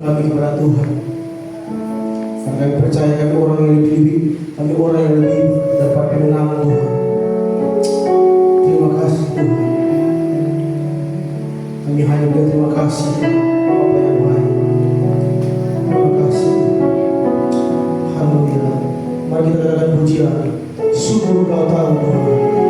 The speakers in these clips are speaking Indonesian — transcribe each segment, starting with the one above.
kami kepada Tuhan. Karena kami percaya kami orang yang lebih dapat mengenal Tuhan. Terima kasih Tuhan. Kami hanya berterima kasih Bapa yang baik. Terima kasih. Haleluya. Mari kita katakan pujian. Sungguh Kau tahu Tuhan.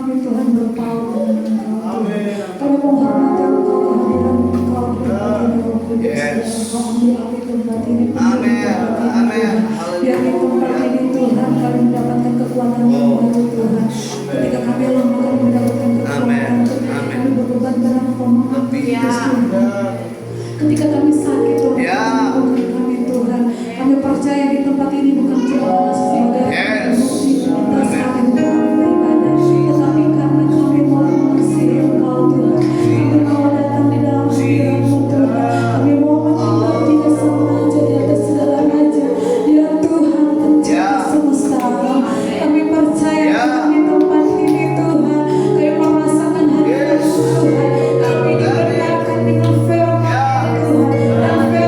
kami Tuhan berpaut dengan Engkau. Kami menghormati Engkau, kehadiran Engkau di tempat ini, Roh Kudus. Engkau ambil alih tempat ini, biar di tempat ini Tuhan kami mendapatkan kekuatan yang baru Tuhan. Ketika kami lemah kami mendapatkan kekuatan. Ketika kami berbeban berat Engkau mengambil Tuhan. Ketika kami sakit Roh Kudus kami Tuhan. Kami percaya di tempat ini bukan cuma sebagai rutinitas kami untuk kami beribadah, tetapi karena kami mau mengasihi Engkau Tuhan. Kami mau datang di dalam hadirat-Mu Tuhan. Kami mau menyembah Dia Sang Raja di atas segala raja, Dia Tuhan pencipta semesta alam. Kami percaya Tuhan di tempat ini Tuhan. Kami merasakan hadirat-Mu Tuhan. Kami dibenarkan dengan firman Tuhan. Dan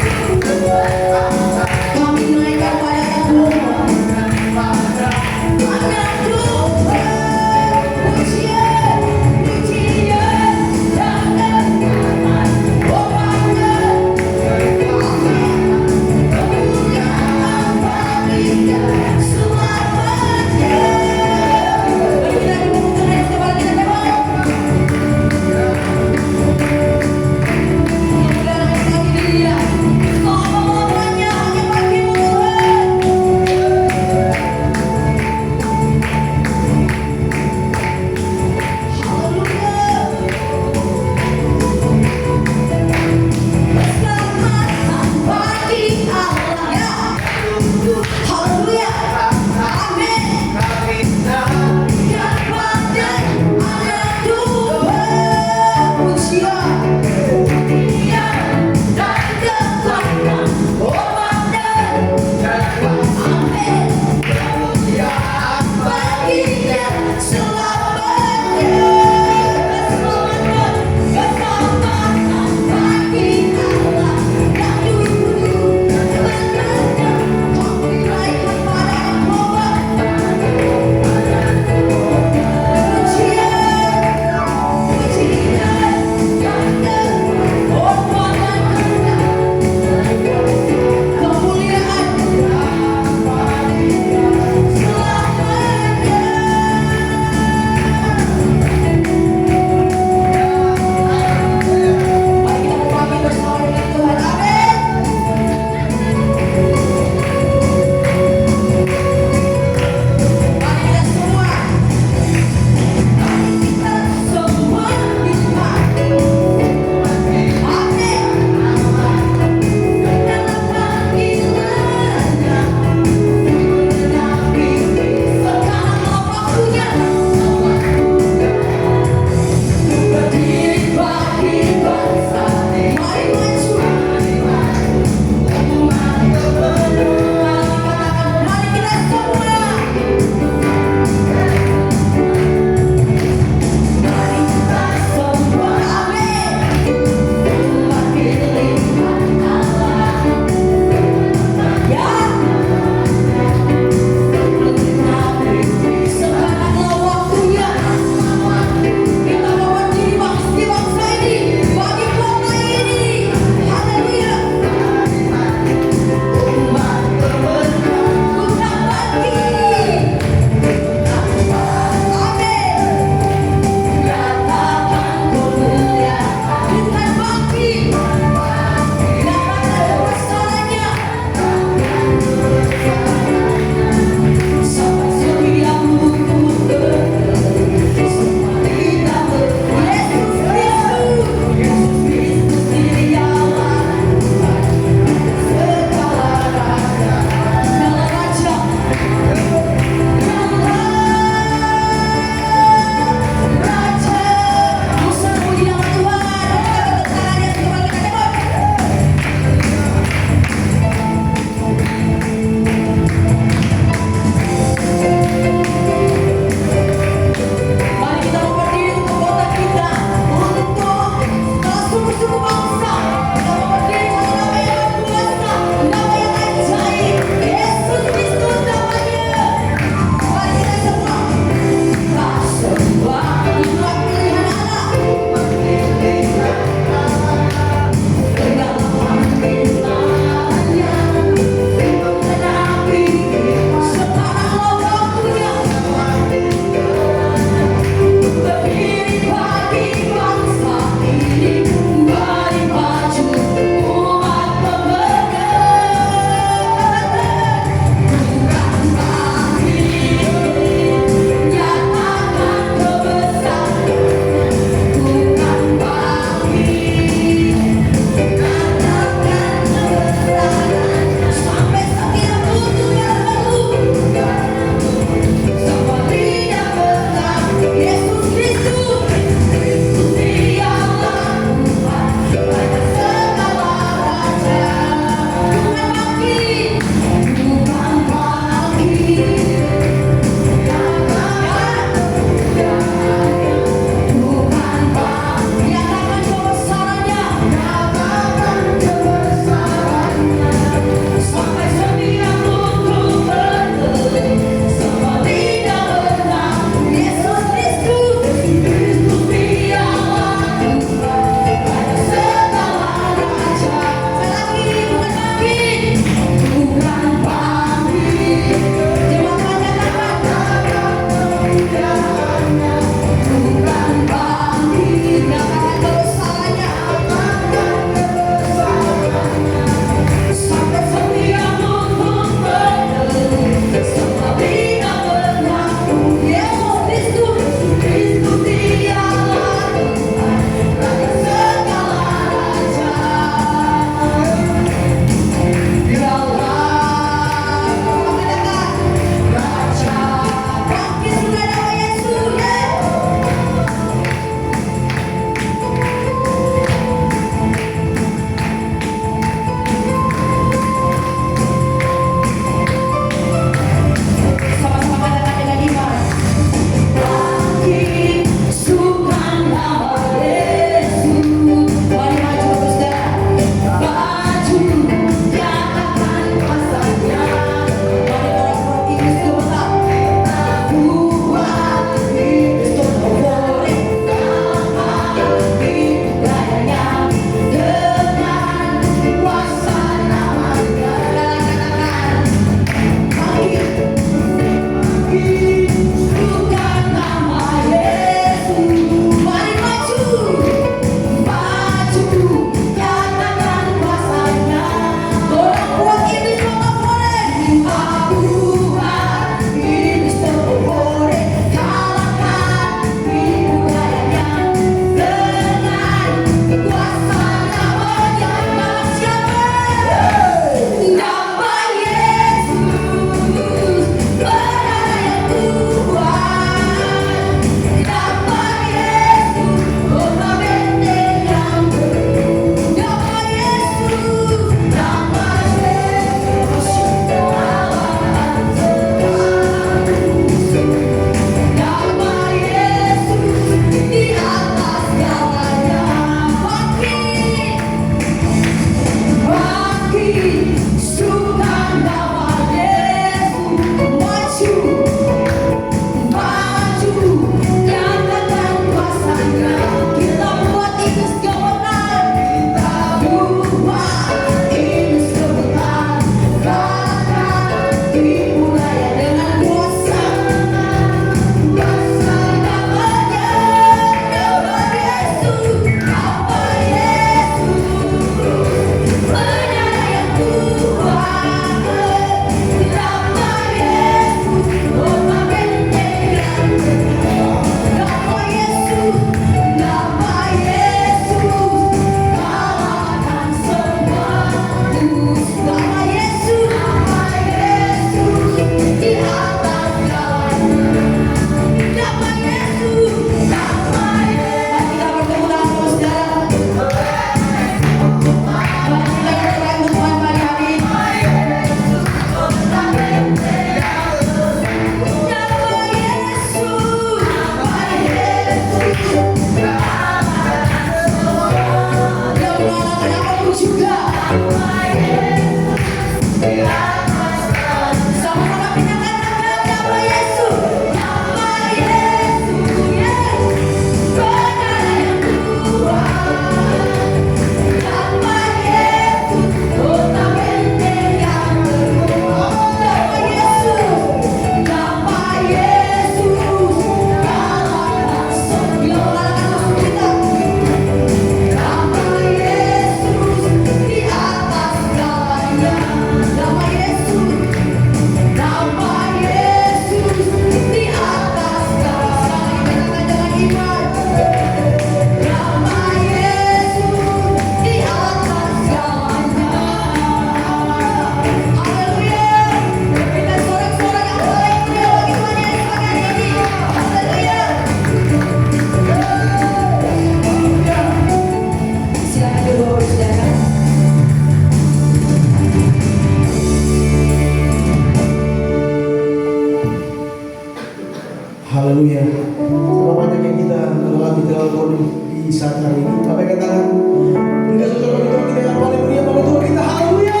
Haleluya. Sama banyak yang kita melewati dalam body di saat hari ini. Sampai katakan, berikan saudara bagi Tuhan kita yang paling mulia bagi Tuhan kita. Haleluya.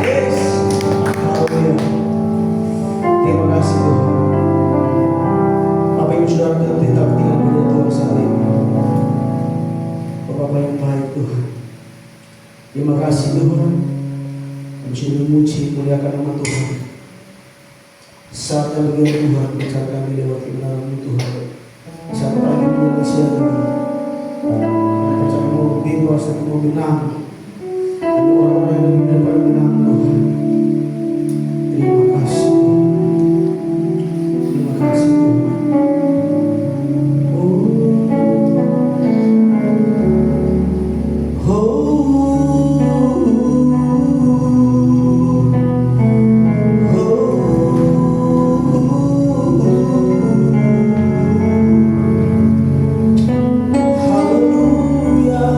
Yes. Haleluya. Terima kasih Tuhan. Bapak Ibu Saudara kita tetap tinggal pada Tuhan saat ini. Bapak yang baik Tuhan. Terima kasih Tuhan. Kami sudah memuji muliakan nama Tuhan. Saat kami Tuhan, saat kami lewat kebenaran Tuhan, saat kami menyelesaikan percaya mau bebas dan mau menang. Ada orang-orang yang lebih daripada menang Tuhan. Terima kasih Tuhan. Terima kasih Tuhan. Hallelujah.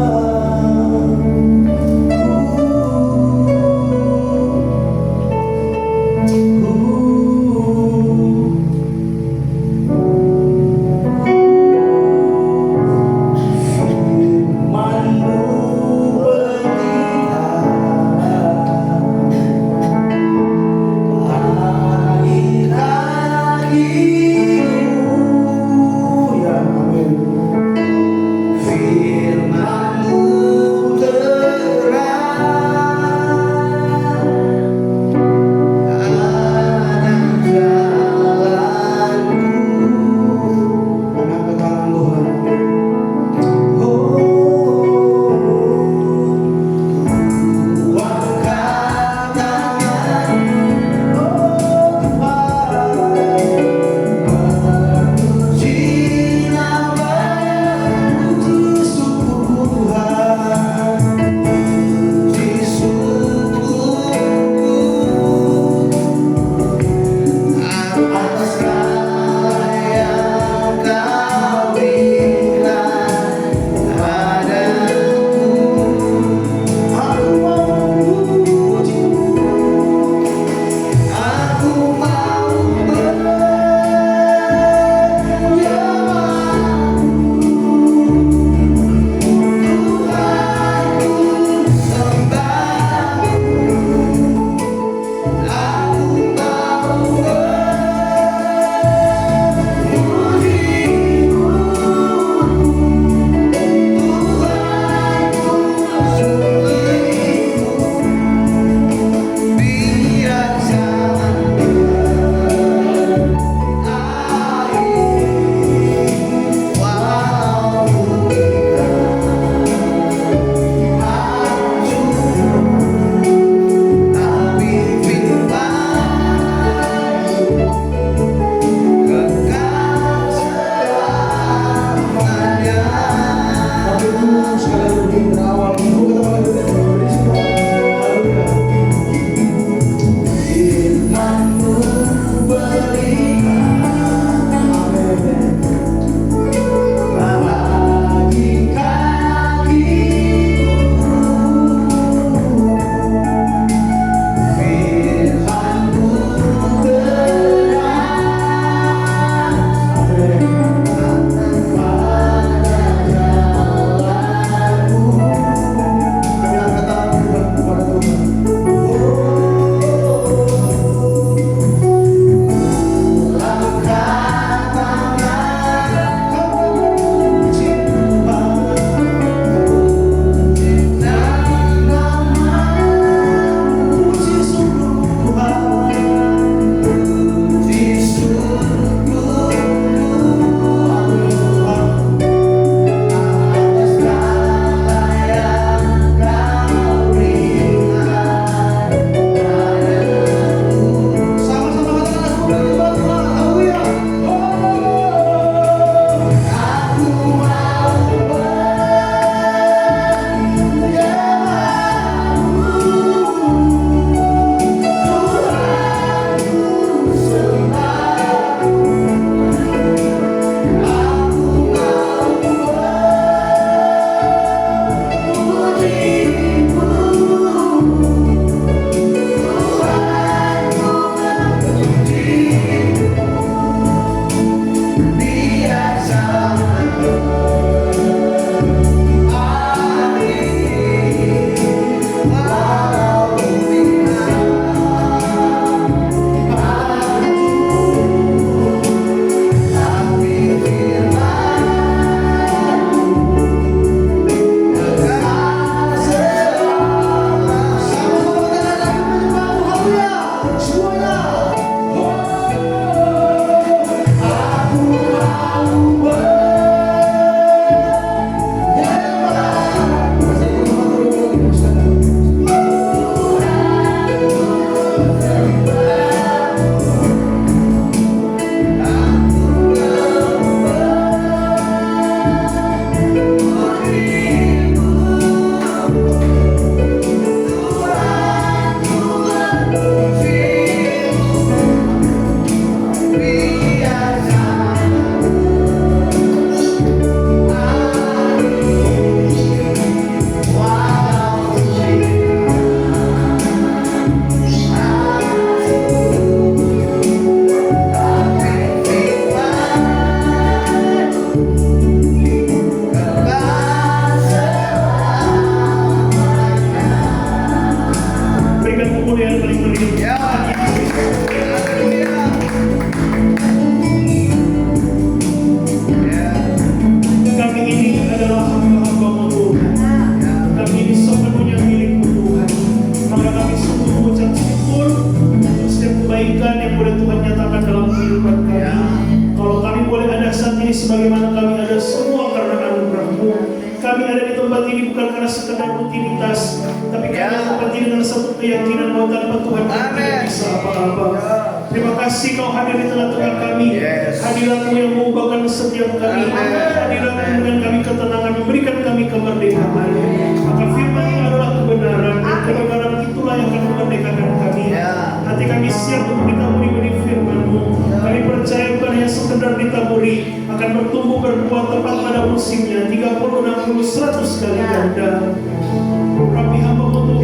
sebagaimana kami ada semua karena anugerah-Mu. Kami ada di tempat ini bukan karena sekedar rutinitas, tapi kami ada di tempat ini dengan satu keyakinan bahwa tanpa Tuhan kami tidak bisa apa-apa. Terima kasih Kau hadir di tengah-tengah kami. Hadirat-Mu yang mengubahkan setiap kami. Hadirat-Mu memberikan kami ketenangan, memberikan kami kemerdekaan. Maka firman-Mu adalah kebenaran, dan kebenaran itulah yang akan memerdekakan kami. Hati kami siap untuk ditaburi benih firman-Mu. Kami percaya bukan hanya sekedar ditaburi, akan bertumbuh berbuah tepat pada musimnya, 30, 60, 100 kali ganda. Rabi hamba-Mu,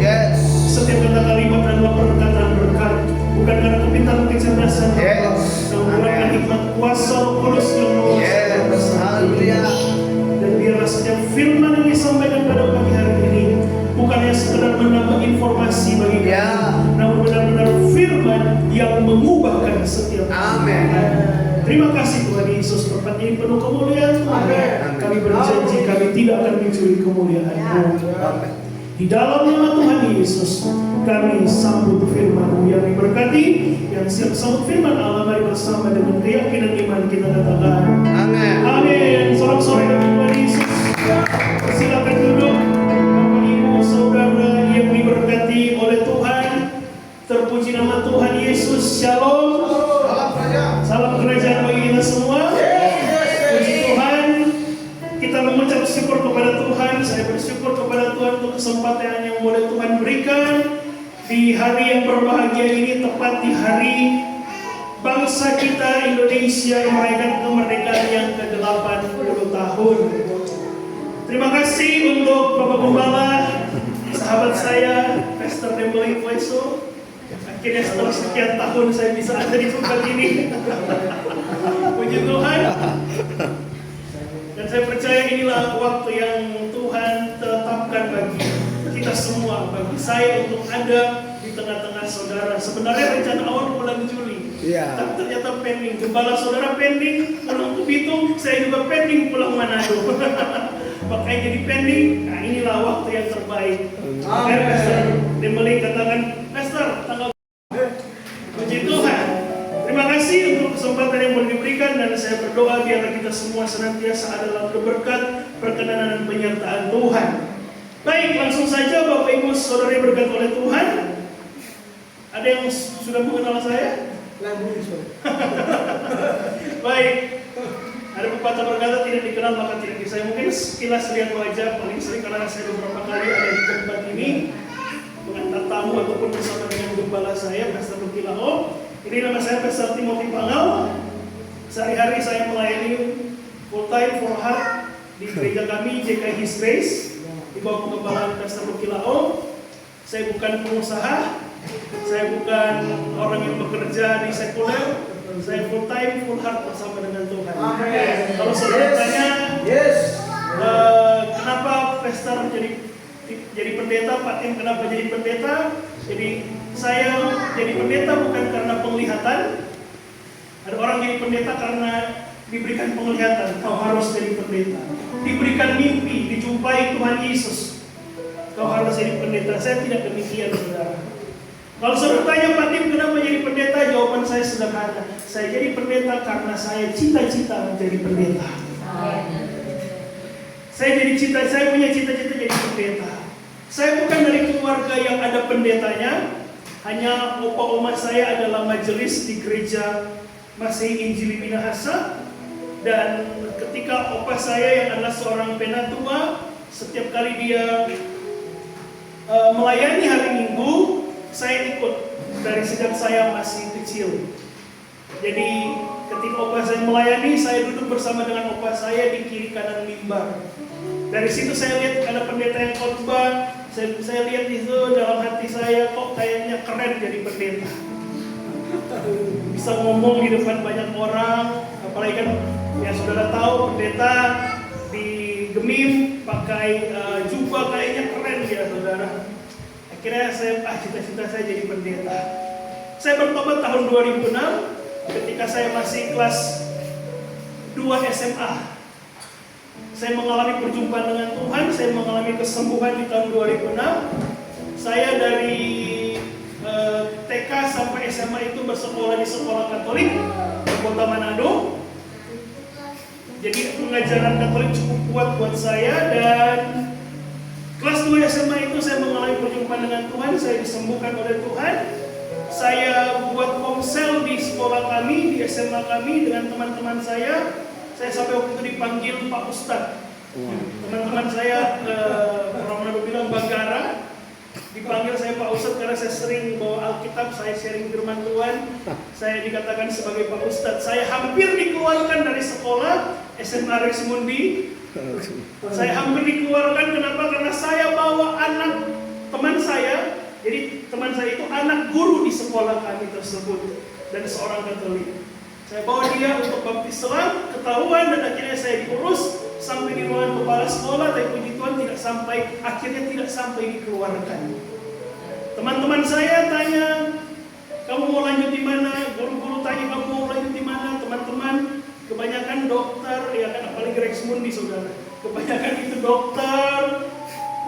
setiap kata kalimat adalah perkataan berkat, bukan karena kepintaran kecerdasan hamba, namun karena hikmat kuasa Roh Kudus yang mengawasi. Dan biarlah setiap firman yang disampaikan pada pagi hari ini bukan hanya sekedar menambah informasi bagi kami, namun benar-benar firman yang mengubahkan setiap kami. Terima kasih Tuhan Yesus, tempat ini penuh kemuliaan Tuhan. Kami berjanji kami tidak akan mencuri kemuliaan-Mu. Di dalam nama Tuhan Yesus, kami sambut firman-Mu yang diberkati, yang siap sambut firman Allah. Mari bersama dengan keyakinan iman kita katakan amin. Sorak-sorai dengan Tuhan Yesus. Silakan duduk Bapak Ibu Saudara yang diberkati oleh Tuhan. Terpuji nama Tuhan Yesus. Shalom. Salam kerajaan bagi kita semua. Puji Tuhan. Kita mengucap syukur kepada Tuhan. Saya bersyukur kepada Tuhan untuk kesempatan yang boleh Tuhan berikan di hari yang berbahagia ini, tepat di hari bangsa kita Indonesia merayakan kemerdekaan yang ke-80 tahun. Terima kasih untuk Bapak Gembala, sahabat saya, Pastor Dembele Poeso. Akhirnya setelah sekian tahun saya bisa ada di tempat ini. Puji Tuhan. Dan saya percaya inilah waktu yang Tuhan tetapkan bagi kita semua, bagi saya untuk ada di tengah-tengah saudara. Sebenarnya rencana awal bulan Juli, tapi ternyata pending. Gembala saudara pending pulang ke Bitung, saya juga pending pulang Manado. Makanya jadi pending. Nah inilah waktu yang terbaik. Pastor Dembele katakan, Pastor tanggal. Puji Tuhan. Terima kasih untuk kesempatan yang boleh diberikan, dan saya berdoa biarlah kita semua senantiasa ada dalam keberkat, perkenanan dan penyertaan Tuhan. Baik, langsung saja Bapak Ibu Saudara yang berkat oleh Tuhan. Ada yang sudah mengenal saya? Baik. Ada pepatah berkata tidak dikenal maka tidak disayang. Mungkin sekilas lihat wajah paling sering karena saya beberapa kali ada di tempat ini mengantar tamu ataupun bersama dengan gembala saya, Pastor Kilao. Ini nama saya Pastor Timothy Pangau. Sehari-hari saya melayani full time full heart di gereja kami JK His Grace di bawah pengembalaan Pastor Kilao. Saya bukan pengusaha, saya bukan orang yang bekerja di sekuler. Saya full time full heart bersama dengan Tuhan. Kalau saudara tanya, kenapa Pastor jadi pendeta, Pak Tim kenapa jadi pendeta? Jadi saya jadi pendeta bukan karena penglihatan. Ada orang jadi pendeta karena diberikan penglihatan, kau harus jadi pendeta. Diberikan mimpi, dijumpai Tuhan Yesus, kau harus jadi pendeta. Saya tidak demikian, saudara. Kalau saudara tanya Pak Tim kenapa jadi pendeta, jawaban saya sederhana. Saya jadi pendeta karena saya cita-cita menjadi pendeta. Saya punya cita-cita jadi pendeta. Saya bukan dari keluarga yang ada pendetanya. Hanya opa oma saya adalah majelis di gereja Masehi Injili Minahasa. Dan ketika opa saya yang adalah seorang penatua, setiap kali dia melayani hari Minggu, saya ikut dari sejak saya masih kecil. Jadi ketika opa saya melayani, saya duduk bersama dengan opa saya di kiri kanan mimbar. Dari situ saya lihat ada pendeta yang khotbah. Saya lihat itu dalam hati saya, kok kayaknya keren jadi pendeta. Bisa ngomong di depan banyak orang, apalagi kan ya saudara tahu pendeta di Gemim pakai jubah kayaknya keren ya saudara. Akhirnya saya cita-cita saya jadi pendeta. Saya bertobat tahun 2006 ketika saya masih kelas 2 SMA. Saya mengalami perjumpaan dengan Tuhan, saya mengalami kesembuhan di tahun 2006. Saya dari TK sampai SMA itu bersekolah di sekolah Katolik di Kota Manado. Jadi pengajaran Katolik cukup kuat buat saya, dan kelas 2 SMA itu saya mengalami perjumpaan dengan Tuhan, saya disembuhkan oleh Tuhan. Saya buat komsel di sekolah kami, di SMA kami dengan teman-teman saya. Saya sampai waktu itu dipanggil Pak Ustadz. Teman-teman saya, orang Manado bilang Bagara. Dipanggil saya Pak Ustadz karena saya sering bawa Alkitab, saya sharing firman Tuhan. Saya dikatakan sebagai Pak Ustadz. Saya hampir dikeluarkan dari sekolah SMA Resmundi. Saya hampir dikeluarkan, kenapa? Karena saya bawa anak teman saya. Jadi teman saya itu anak guru di sekolah kami tersebut dan seorang Katolik. Saya bawa dia untuk baptis selam, ketahuan, dan akhirnya saya diurus sampai di ruangan kepala sekolah. Tapi puji Tuhan akhirnya tidak sampai dikeluarkan. Teman-teman saya tanya, kamu mau lanjut di mana? Guru-guru tanya, kamu mau lanjut di mana? Teman-teman kebanyakan dokter, ya kan, apalagi Resmundi saudara. Kebanyakan itu dokter,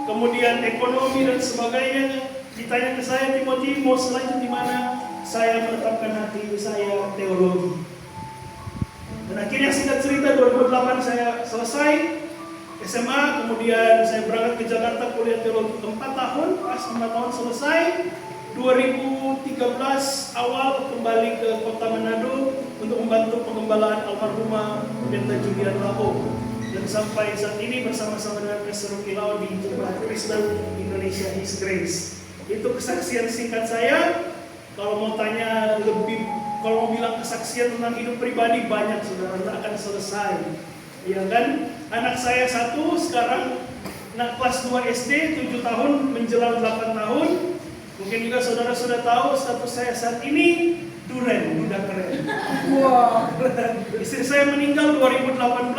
kemudian ekonomi dan sebagainya. Ditanya ke saya, Timothy mau selanjut di mana? Saya menetapkan hati saya teologi. Dan akhirnya singkat cerita 2008 saya selesai SMA, kemudian saya berangkat ke Jakarta kuliah teologi 4 tahun, pas 5 tahun selesai. 2013 awal kembali ke Kota Manado untuk membantu pengembalaan almarhumah Pendeta Julian Lao. Dan sampai saat ini bersama-sama dengan Pastor Kilao di Jemaat Kristen Indonesia His Grace. Itu kesaksian singkat saya. Kalau mau tanya lebih, kalau mau bilang kesaksian tentang hidup pribadi banyak saudara, tidak akan selesai. Ya kan? Anak saya satu sekarang kelas 2 SD, 7 tahun menjelang 8 tahun. Mungkin juga saudara sudah tahu status saya saat ini duren, udah keren. Wow. Istri saya meninggal 2018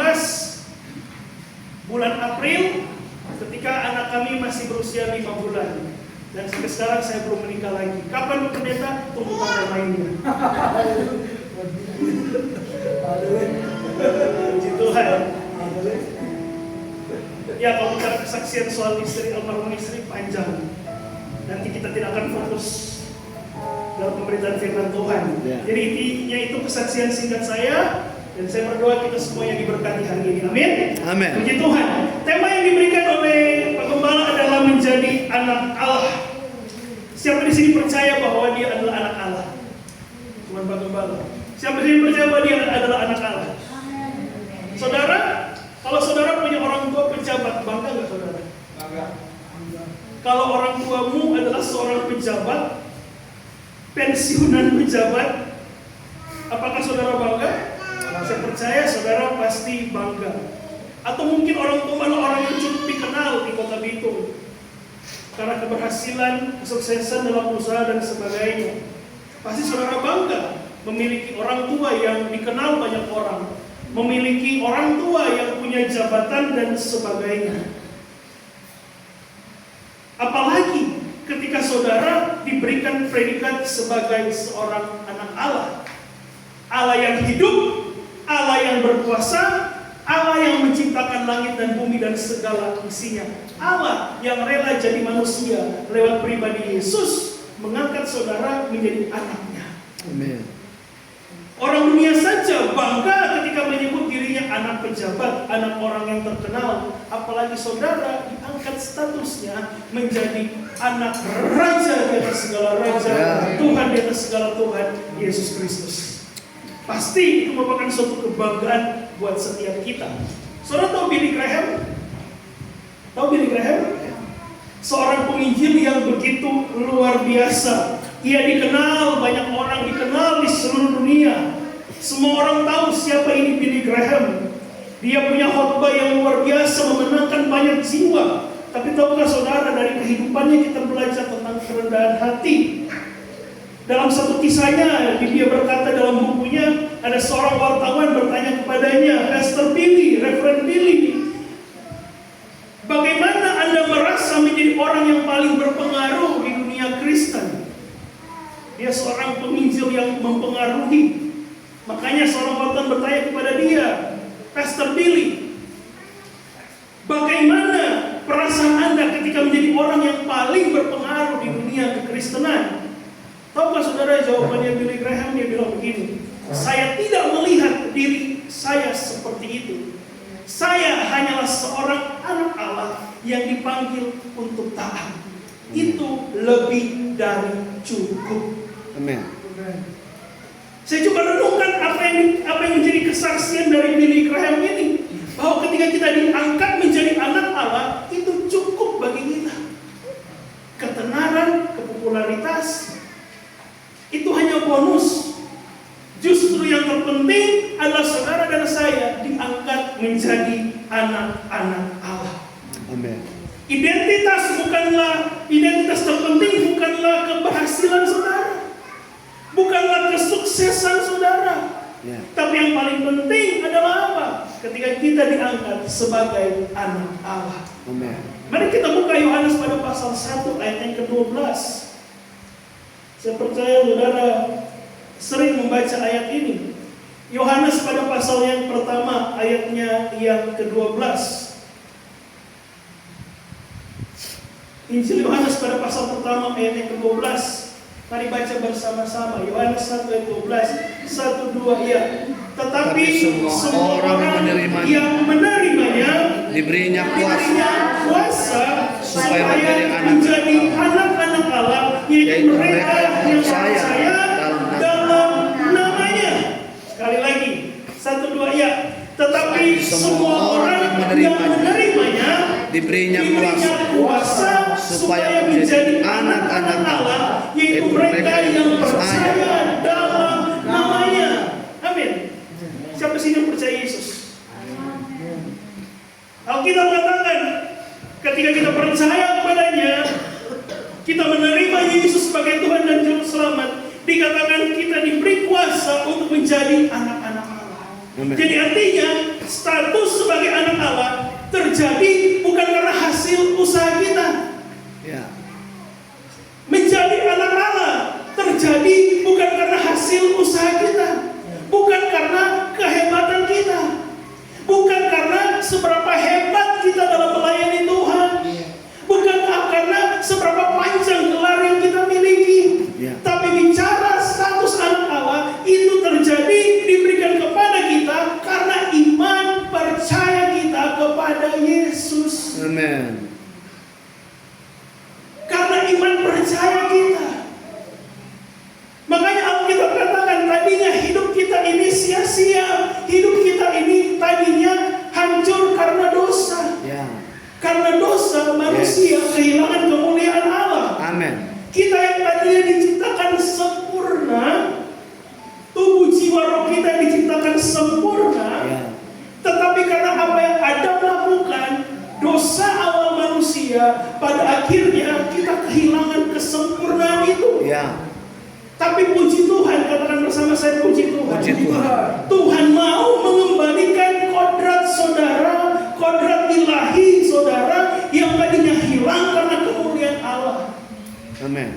bulan April ketika anak kami masih berusia 5 bulan. Dan sampai sekarang saya belum menikah lagi. Kapan pendeta? Tunggu tanggal lainnya. Puji Tuhan. Ya, kalau bicara kesaksian soal istri, almarhum istri panjang. Nanti kita tidak akan fokus dalam pemberitaan firman Tuhan. Jadi intinya itu kesaksian singkat saya. Dan saya berdoa kita semua yang diberkati hari ini. Amin. Amin. Puji Tuhan. Tema yang diberikan oleh Pak Gembala adalah menjadi anak Allah. Siapa di sini percaya bahwa dia adalah anak Allah? Cuma Pak Gembala. Siapa di sini percaya bahwa dia adalah anak Allah? Saudara, kalau saudara punya orang tua pejabat, bangga nggak saudara? Bangga. Kalau orang tuamu adalah seorang pejabat, pensiunan pejabat, apakah saudara bangga? Saya percaya saudara pasti bangga. Atau mungkin orang tua orang yang cukup dikenal di Kota Bitung karena keberhasilan, kesuksesan dalam usaha dan sebagainya. Pasti saudara bangga memiliki orang tua yang dikenal banyak orang, memiliki orang tua yang punya jabatan dan sebagainya. Apalagi ketika saudara diberikan predikat sebagai seorang anak Allah. Allah yang hidup, Allah yang berkuasa, Allah yang menciptakan langit dan bumi dan segala isinya. Allah yang rela jadi manusia lewat pribadi Yesus mengangkat saudara menjadi anaknya. Amin. Orang dunia saja bangga ketika menyebut dirinya anak pejabat, anak orang yang terkenal. Apalagi saudara diangkat statusnya menjadi anak raja di atas segala raja, Tuhan di atas segala Tuhan, Yesus Kristus. Pasti itu merupakan suatu kebanggaan buat setiap kita. Saudara tahu Billy Graham? Tahu Billy Graham? Seorang penginjil yang begitu luar biasa. Ia dikenal, banyak orang dikenal di seluruh dunia. Semua orang tahu siapa ini Billy Graham. Dia punya khotbah yang luar biasa, memenangkan banyak jiwa. Tapi tahukah saudara, dari kehidupannya kita belajar tentang kerendahan hati. Dalam satu kisahnya, dia berkata dalam bukunya, ada seorang wartawan bertanya kepadanya, Pastor Billy, Reverend Billy, bagaimana Anda merasa menjadi orang yang paling berpengaruh di dunia Kristen? Dia seorang penginjil yang mempengaruhi. Makanya seorang wartawan bertanya kepada dia, Pastor Billy, bagaimana perasaan Anda ketika menjadi orang yang paling berpengaruh di dunia kekristenan? Tahukah saudara jawabannya Billy Graham? Dia bilang begini, saya tidak melihat diri saya seperti itu. Saya hanyalah seorang anak Allah yang dipanggil untuk taat. Itu lebih dari cukup. Amin. Saya coba renungkan apa yang menjadi kesaksian dari Billy Graham ini, bahwa ketika kita diangkat menjadi anak Allah, itu cukup bagi kita. Ketenaran, kepopularitas, itu hanya bonus. Justru yang terpenting adalah saudara dan saya diangkat menjadi anak-anak Allah. Amin. Identitas terpenting bukanlah keberhasilan saudara, bukanlah kesuksesan saudara. Ya. Tapi yang paling penting adalah apa? Ketika kita diangkat sebagai anak Allah. Amin. Mari kita buka Yohanes pada pasal 1 ayat yang ke-12. Saya percaya saudara sering membaca ayat ini. Yohanes pada pasal yang pertama ayatnya yang ke-12. Injil Yohanes pada pasal pertama ayat yang ke-12. Mari baca bersama-sama. Yohanes 1 ayat 12. 1, 2, ya. Tetapi semua orang yang menerimanya diberinya kuasa supaya menjadi anak-anak Allah, yaitu mereka yang percaya dalam namanya. Sekali lagi, 1, 2, ya. Tetapi semua orang yang menerimanya diberinya kuasa supaya menjadi anak-anak Allah, yaitu mereka yang percaya dalam namanya. Amin. Siapa sih yang percaya Yesus? Alkitab mengatakan ketika kita percaya kepadanya, kita menerima Yesus sebagai Tuhan dan Juru Selamat, dikatakan kita diberi kuasa untuk menjadi anak-anak Allah. Amen. Jadi artinya status sebagai anak Allah terjadi bukan karena hasil usaha kita. Ya. Menjadi anak Allah terjadi bukan karena hasil usaha kita, bukan karena kehebatan kita, bukan karena seberapa hebat kita dalam melayani Tuhan, bukan karena seberapa panjang gelar yang kita miliki, tapi bicara status anak Allah itu terjadi diberikan kepada kita karena iman percaya kita kepada Yesus. Amin. Karena iman percaya kita. Makanya Alkitab katakan tadinya hidup kita ini sia-sia. Hidup kita ini tadinya hancur karena dosa. Ya. Karena dosa manusia kehilangan kemuliaan Allah. Amin. Kita yang tadinya diciptakan sempurna, tubuh jiwa roh kita diciptakan sempurna. Ya. Tetapi karena apa yang Adam lakukan, dosa awal manusia, pada akhirnya kita kehilangan kesempurnaan itu. Ya. Tapi puji Tuhan, katakan bersama saya, puji Tuhan. Puji Tuhan. Tuhan mau mengembalikan kodrat saudara, kodrat ilahi saudara yang tadinya hilang karena kemuliaan Allah. Amin.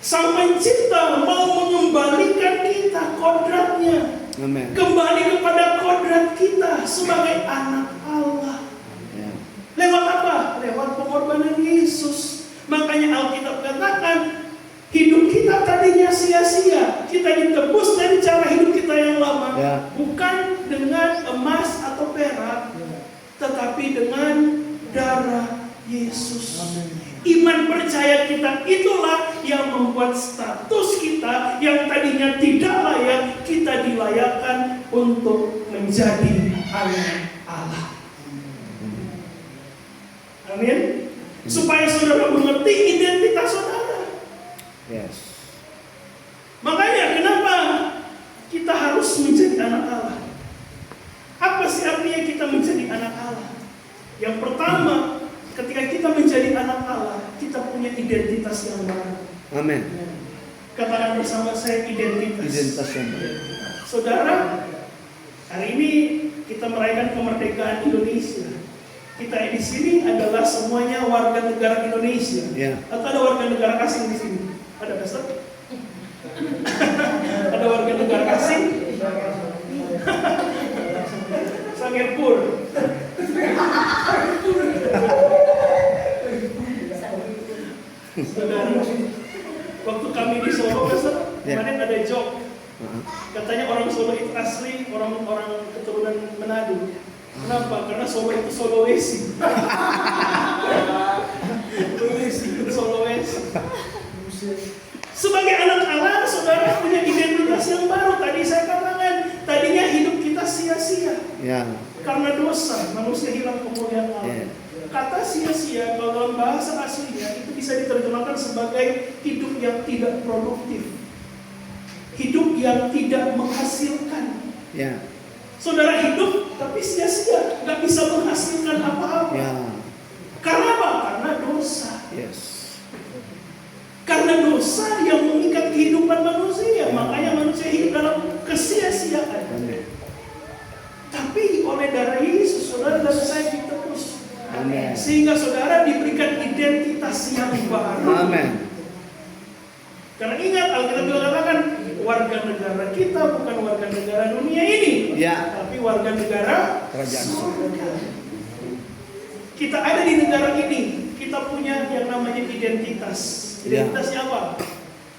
Sang Pencipta mau mengembalikan kita kodratnya. Amin. Kembali kepada kodrat kita sebagai anak Allah. Ya. Lewat apa? Lewat pengorbanan Yesus. Makanya Alkitab katakan kita, tetapi dengan darah Yesus. Iman percaya kita itulah yang membuat status kita yang tadinya tidak layak, kita dilayakkan untuk menjadi anak Allah. Amin. Supaya saudara mengerti identitas saudara. Yes. Makanya kenapa kita harus menjadi anak Allah? Apa sih artinya kita menjadi anak Allah? Yang pertama, ketika kita menjadi anak Allah, kita punya identitas yang baru. Amin. Katakan bersama saya, identitas. Identitas yang baru. Saudara, hari ini kita merayakan kemerdekaan Indonesia. Kita di sini adalah semuanya warga negara Indonesia. Ya. Atau ada warga negara asing di sini? Ada, Pastor? Ada warga negara asing? Singapura. Saudara, waktu kami di Solo, Pastor, kemarin ada joke. Katanya orang Solo itu asli orang keturunan Manado. Kenapa? Karena Solo itu Sulawesi. Sulawesi. Sebagai anak Allah, saudara punya identitas yang baru. Tadi saya katakan, tadinya hidup kita sia-sia. Ya. Karena dosa, manusia hilang kemuliaan Allah. Ya. Kata sia-sia kalau dalam bahasa aslinya itu bisa diterjemahkan sebagai hidup yang tidak produktif. Hidup yang tidak menghasilkan. Ya. Saudara hidup tapi sia-sia, nggak bisa menghasilkan apa-apa. Ya. Karena apa? Karena dosa. Yes. Karena dosa yang mengikat kehidupan manusia, makanya manusia hidup dalam kesia-siaan. Amin. Tapi oleh darah Yesus, saudara dan saya ditebus. Amin. Sehingga saudara diberikan identitas yang baru. Amin. Karena ingat, Alkitab juga katakan, warga negara kita bukan warga negara dunia ini, Ya. tapi warga negara Kerajaan surga. Kita ada di negara ini, kita punya yang namanya identitas. Identitasnya apa?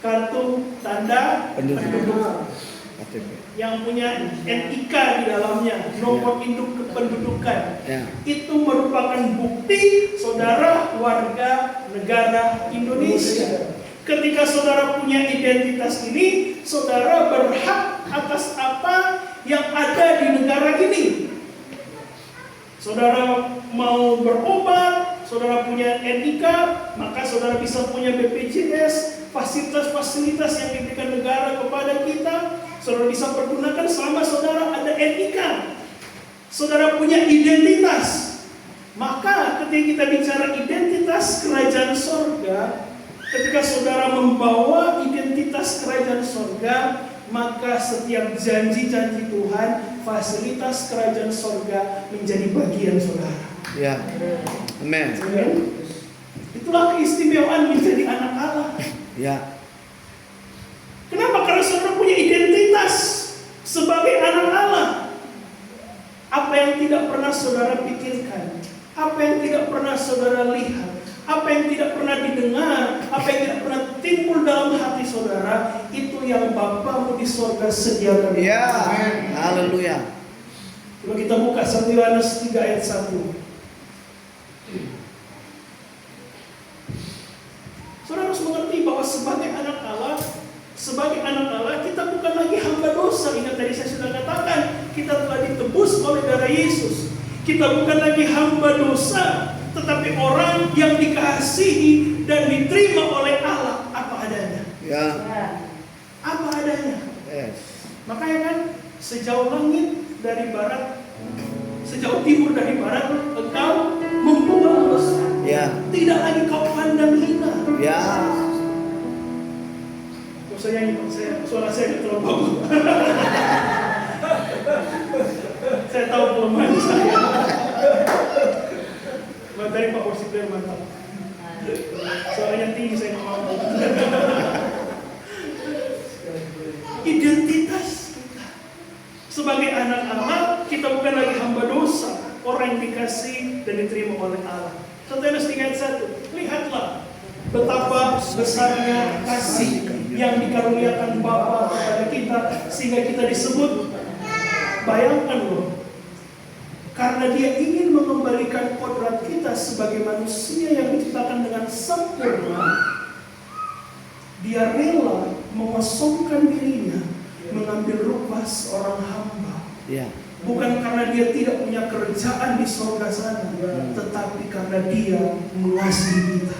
Kartu tanda penduduk. KTP. Yang punya NIK di dalamnya, nomor induk kependudukan. Ya. Itu merupakan bukti saudara warga negara Indonesia. Ketika saudara punya identitas ini, saudara berhak atas apa yang ada di negara ini. Saudara mau berobat, saudara punya NIK, maka saudara bisa punya BPJS, fasilitas-fasilitas yang diberikan negara kepada kita, saudara bisa pergunakan selama saudara ada NIK. Saudara punya identitas. Maka ketika kita bicara identitas kerajaan sorga, ketika saudara membawa identitas kerajaan sorga, maka setiap janji-janji Tuhan, fasilitas kerajaan sorga menjadi bagian saudara. Ya. Amin. Itulah keistimewaan menjadi anak Allah. Ya. Kenapa? Karena saudara punya identitas sebagai anak Allah. Apa yang tidak pernah saudara pikirkan, apa yang tidak pernah saudara lihat, apa yang tidak pernah didengar, apa yang tidak pernah timbul dalam hati saudara, itu yang Bapamu di sorga sediakan. Ya. Haleluya. Coba kita buka 1 Yohanes 3 ayat 1. Saudara harus mengerti bahwa sebagai anak Allah, kita bukan lagi hamba dosa. Ingat tadi saya sudah katakan, kita telah ditebus oleh darah Yesus. Kita bukan lagi hamba dosa, tetapi orang yang dikasihi dan diterima oleh Allah apa adanya. Ya. Apa adanya. Yes. Makanya kan sejauh langit dari barat, sejauh timur dari barat, engkau membuang dosa. Ya. Tidak lagi kau pandang hina. Ya. Saya nyanyi, suara saya tidak terlalu bagus. Saya tahu kelemahan saya. Dari Pak Wasit mantap. Suaranya tinggi, saya nggak mau. Identitas kita sebagai anak Allah, kita bukan lagi hamba dosa, orang yang dikasih dan diterima oleh Allah. 1 Yohanes 3 ayat 1. Lihatlah betapa besarnya kasih yang dikaruniakan Bapa kepada kita sehingga kita disebut. Bayangkan loh, karena karena dia ingin mengembalikan kodrat kita sebagai manusia yang diciptakan dengan sempurna, dia rela mengosongkan dirinya, mengambil rupa seorang hamba. Ya. Bukan karena dia tidak punya kerjaan di surga sana, tetapi karena dia mengasihi kita.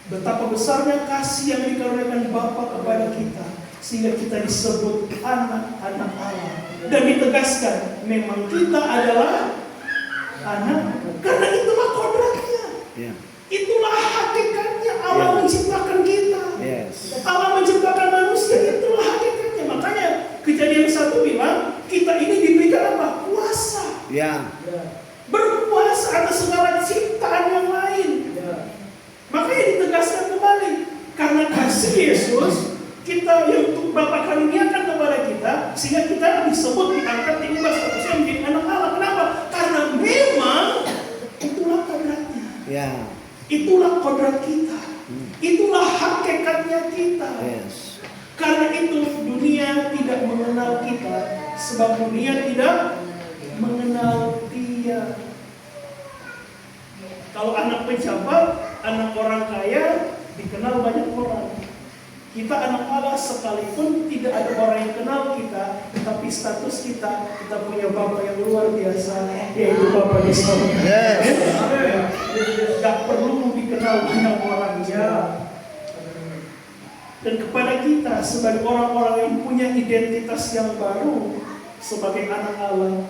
Betapa besarnya kasih yang dikaruniakan Bapa kepada kita, sehingga kita disebut anak-anak Allah. Dan ditegaskan, memang kita adalah anak, karena itulah kodratnya. Ya. Itulah hakikatnya Allah menciptakan kita. Yes. Allah menciptakan manusia, itulah hakikatnya. Makanya Kejadian 1 bilang, kita ini diberikan apa? Kuasa. Ya. Berkuasa atas segala ciptaan yang lain. Makanya ditegaskan kembali, karena kasih Yesus, kita yang Bapa karuniakan kepada kita, sehingga kita disebut, diangkat, diubah statusnya menjadi anak Allah. Kenapa? Karena memang itulah kodratnya. Ya. Itulah kodrat kita. Itulah hakikatnya kita. Yes. Karena itu dunia tidak mengenal kita, sebab dunia tidak mengenal Dia. Kalau anak pejabat, anak orang kaya dikenal banyak orang. Kita anak Allah sekalipun tidak ada orang yang kenal kita, tapi status kita punya Bapa yang luar biasa, yaitu Bapa di surga. Yes. Gak perlu dikenal banyak orang. Ya. Dan kepada kita sebagai orang-orang yang punya identitas yang baru sebagai anak Allah,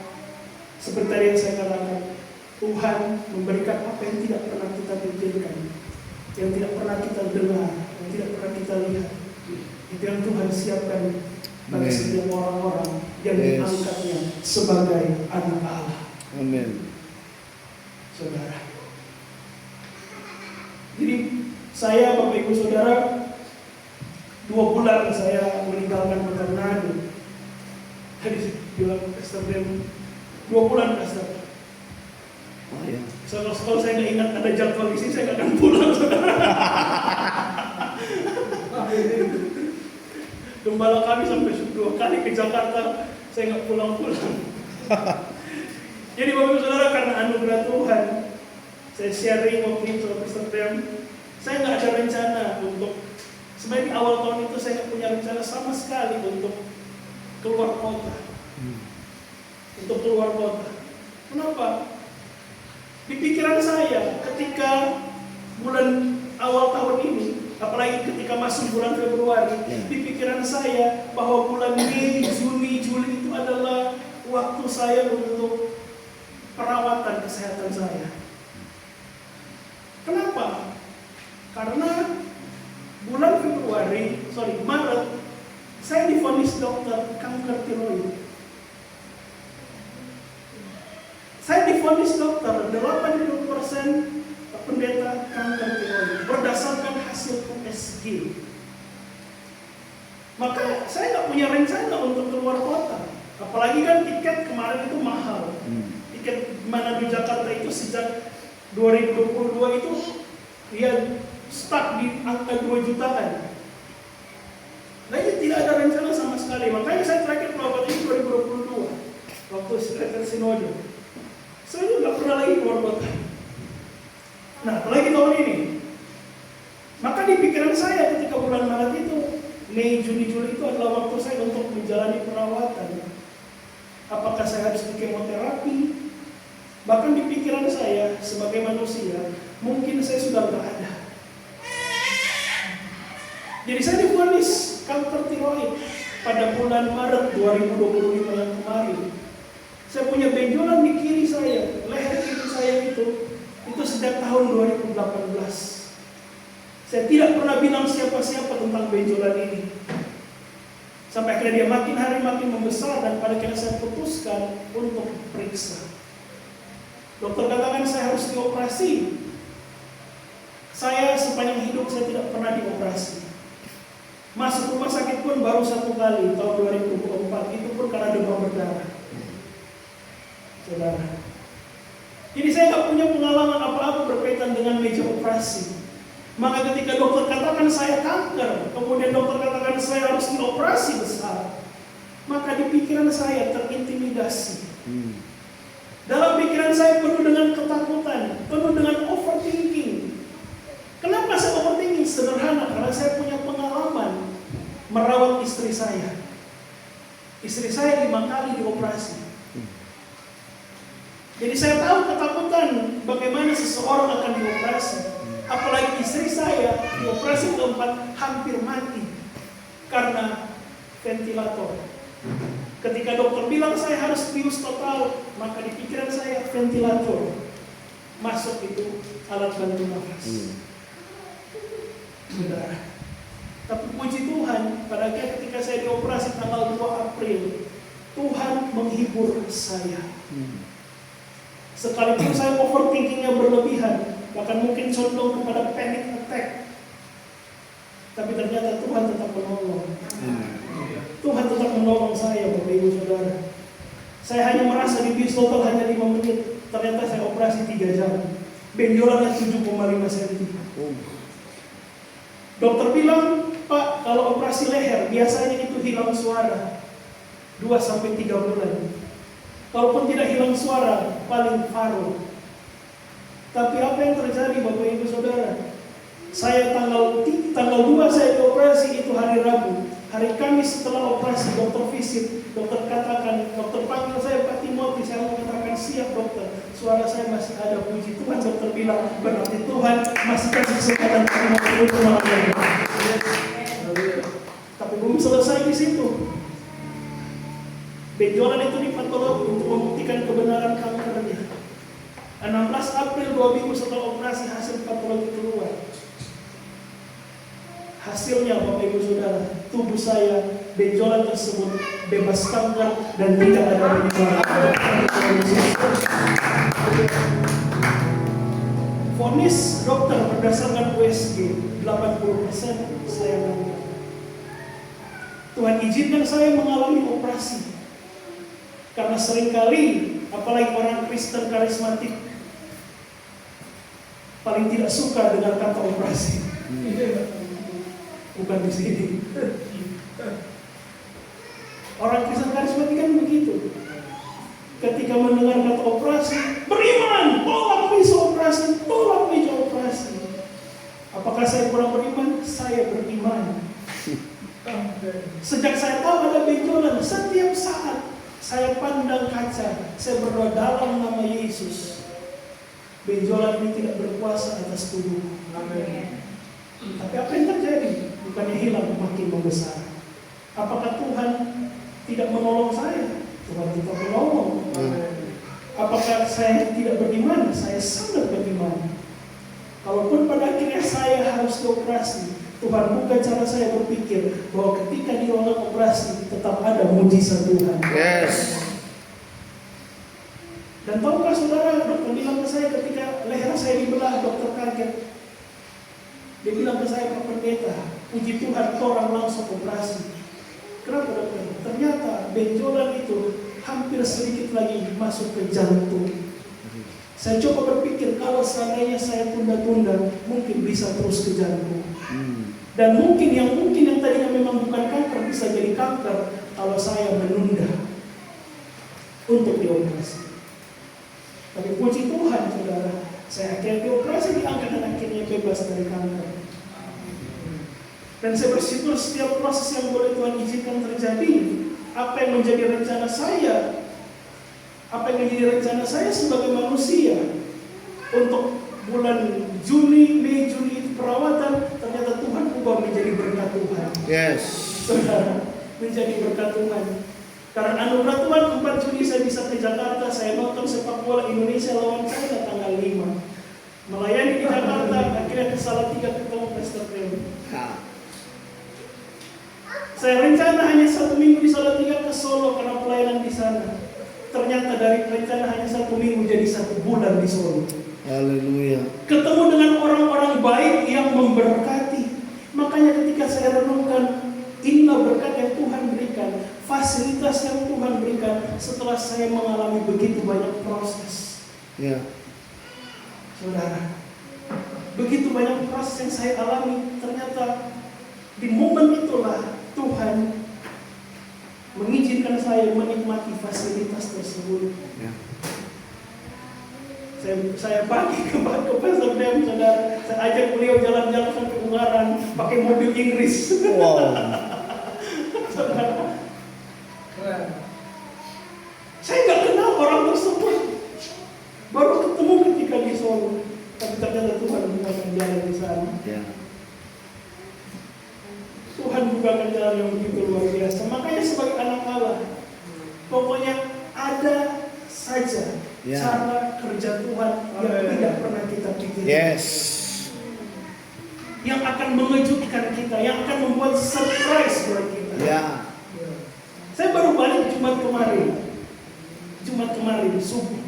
seperti yang saya katakan, Tuhan memberikan apa yang tidak pernah kita pikirkan, yang tidak pernah kita dengar, yang tidak pernah kita lihat. Itu yang Tuhan siapkan bagi setiap orang-orang yang diangkatnya sebagai anak Allah. Amin. Saudara. Jadi saya, Bapak Ibu Saudara, 2 bulan saya meninggalkan Kota Manado. Tadi bilang Pastor Dem, 2 bulan Pastor. Oh ya. Kalau saya nggak ingat ada jadwal di sini, saya nggak akan pulang, saudara. Gembala kami sampai 2 kali ke Jakarta, saya nggak pulang-pulang. Jadi Bapak Ibu Saudara, karena anugerah Tuhan, saya sharing waktu itu sama Pastor Dem. Saya nggak ada rencana untuk, sebenarnya di awal tahun itu saya nggak punya rencana sama sekali untuk keluar kota. Untuk keluar kota. Kenapa? Di pikiran saya, ketika bulan awal tahun ini, apalagi ketika masuk bulan Februari, di pikiran saya bahwa bulan Mei, Juni, Juli itu adalah waktu saya untuk perawatan kesehatan saya. Kenapa? Karena bulan Maret, saya divonis dokter kanker tiroid. Saya divonis dokter 80% pendeta kanker tiroid berdasarkan hasil USG. Maka saya nggak punya rencana untuk keluar kota. Apalagi kan tiket kemarin itu mahal. Tiket Manado Jakarta itu sejak 2022 itu dia stuck di angka 2 jutaan. Nah ini tidak ada rencana sama sekali. Makanya saya terakhir berobat ini 2022 waktu sekretariat sinode. Saya juga nggak pernah lagi keluar kota. Nah, apalagi tahun ini. Maka di pikiran saya ketika bulan Maret itu, Mei, Juni, Juli itu adalah waktu saya untuk menjalani perawatan. Apakah saya harus kemoterapi? Bahkan di pikiran saya sebagai manusia, mungkin saya sudah nggak ada. Jadi saya divonis kanker tiroid pada bulan Maret 2025 yang kemarin. Saya punya benjolan di kiri saya, leher kiri saya itu sejak tahun 2018. Saya tidak pernah bilang siapa-siapa tentang benjolan ini. Sampai akhirnya dia makin hari makin membesar dan pada akhirnya saya putuskan untuk periksa. Dokter katakan saya harus dioperasi. Saya sepanjang hidup saya tidak pernah dioperasi. Masuk rumah sakit pun baru 1 kali tahun 2024, itu pun karena demam berdarah. Saudara. Jadi saya nggak punya pengalaman apa-apa berkaitan dengan meja operasi. Maka ketika dokter katakan saya kanker, kemudian dokter katakan saya harus dioperasi besar, maka di pikiran saya terintimidasi. saya penuh dengan ketakutan, penuh dengan overthinking. Kenapa saya overthinking? Sederhana, karena saya punya pengalaman merawat istri saya. Istri saya 5 kali dioperasi. Jadi saya tahu ketakutan bagaimana seseorang akan dioperasi. Apalagi istri saya dioperasi keempat hampir mati karena ventilator. Ketika dokter bilang saya harus bius total, maka di pikiran saya ventilator. Masuk itu alat bantu nafas. Saudara. Tapi puji Tuhan, pada akhirnya ketika saya dioperasi tanggal 2 April, Tuhan menghibur saya. Sekalipun saya overthinkingnya berlebihan, bahkan mungkin condong kepada panic attack, tapi ternyata Tuhan tetap menolong. Tuhan tetap menolong saya, Bapak Ibu Saudara. Saya hanya merasa di bis total hanya 5 menit, ternyata saya operasi 3 jam. Benjolannya 7,5 cm. Dokter bilang, Pak, kalau operasi leher biasanya itu hilang suara 2-3 bulan. Kalaupun tidak hilang suara, paling paruh. Tapi apa yang terjadi, Bapak Ibu Saudara? Saya tanggal 2 saya dioperasi, itu hari Rabu. Hari Kamis setelah operasi, dokter visit, dokter panggil saya, Pak Timothy, saya mengatakan siap dokter. Suara saya masih ada, puji Tuhan. Dokter bilang, berarti Tuhan masih kasih kesempatan Pak Timothy untuk melakukan. Tapi belum selesai di situ. Benjolan itu di patologi untuk membuktikan kebenaran kankernya. 16 April 2 minggu setelah operasi hasil patologi keluar. Hasilnya Bapak Ibu Saudara, tubuh saya benjolan tersebut bebas kanker dan tidak ada benjolan. Vonis dokter berdasarkan USG 80% saya meninggal. Tuhan izinkan saya mengalami operasi. Karena seringkali, apalagi orang Kristen karismatik, paling tidak suka dengan kata operasi. Bukan di sini. Orang Kristen karismatik kan begitu. Ketika mendengar kata operasi, beriman, tolak bisa operasi, tolak bisa operasi. Apakah saya kurang beriman? Saya beriman. Sejak saya tahu ada benjolan, setiap saat saya pandang kaca, saya berdoa dalam nama Yesus. Benjolan ini tidak berkuasa atas tubuh. Amin. Tapi apa yang terjadi? Bukannya hilang, makin membesar. Apakah Tuhan tidak menolong saya? Tuhan tetap menolong. Apakah saya tidak beriman? Saya sangat beriman. Kalaupun pada akhirnya saya harus dioperasi, Tuhan buka cara saya berpikir bahwa ketika di ruangan operasi tetap ada mujizat Tuhan. Yes. Dan tahukah saudara, dokter bilang ke saya ketika leher saya dibelah, dokter kaget. Dia bilang ke saya, Pak Pendeta, puji Tuhan orang langsung operasi. Kenapa dokter? Ternyata benjolan itu hampir sedikit lagi masuk ke jantung. Saya coba berpikir kalau seandainya saya tunda-tunda, mungkin bisa terus ke jantung. Dan mungkin yang tadinya memang bukan kanker bisa jadi kanker kalau saya menunda untuk dioperasi. Tapi puji Tuhan, saudara, saya akhirnya dioperasi, diangkat dan akhirnya bebas dari kanker. Dan saya bersyukur setiap proses yang boleh Tuhan izinkan terjadi. Apa yang menjadi rencana saya sebagai manusia untuk bulan Juni, Mei, Juni itu perawatan, ternyata Tuhan ubah menjadi berkat Tuhan. Yes. Saudara, menjadi berkat Tuhan. Karena anugerah Tuhan 4 Juni saya bisa ke Jakarta, saya nonton sepak bola Indonesia lawan China tanggal 5. Melayani di Jakarta, akhirnya ke Salatiga ketemu Pastor Premi. Saya rencana hanya 1 minggu di Salatiga ke Solo karena pelayanan di sana. Ternyata dari rencana hanya 1 minggu jadi 1 bulan di Solo. Haleluya. Ketemu dengan orang-orang baik yang memberkati. Makanya ketika saya renungkan, inilah berkat yang Tuhan berikan, fasilitas yang Tuhan berikan setelah saya mengalami begitu banyak proses. Ya. Saudara, begitu banyak proses yang saya alami, ternyata di momen itulah Tuhan mengizinkan saya menikmati fasilitas tersebut. Ya. Saya pagi ke Pastor Dem, saudara. Saya ajak beliau jalan-jalan sampai Ungaran pakai mobil Inggris. Wow. Saudara. Saya nggak kenal orang tersebut. Baru ketemu ketika di Solo. Tapi ternyata Tuhan bukakan jalan di sana. Ya. Tuhan bukakan jalan yang begitu luar biasa. Makanya sebagai anak Allah, pokoknya ada saja cara kerja Tuhan yang tidak pernah kita pikirkan. Yes. Yang akan mengejutkan kita, yang akan membuat surprise buat kita. Ya. Saya baru balik Jumat kemarin subuh.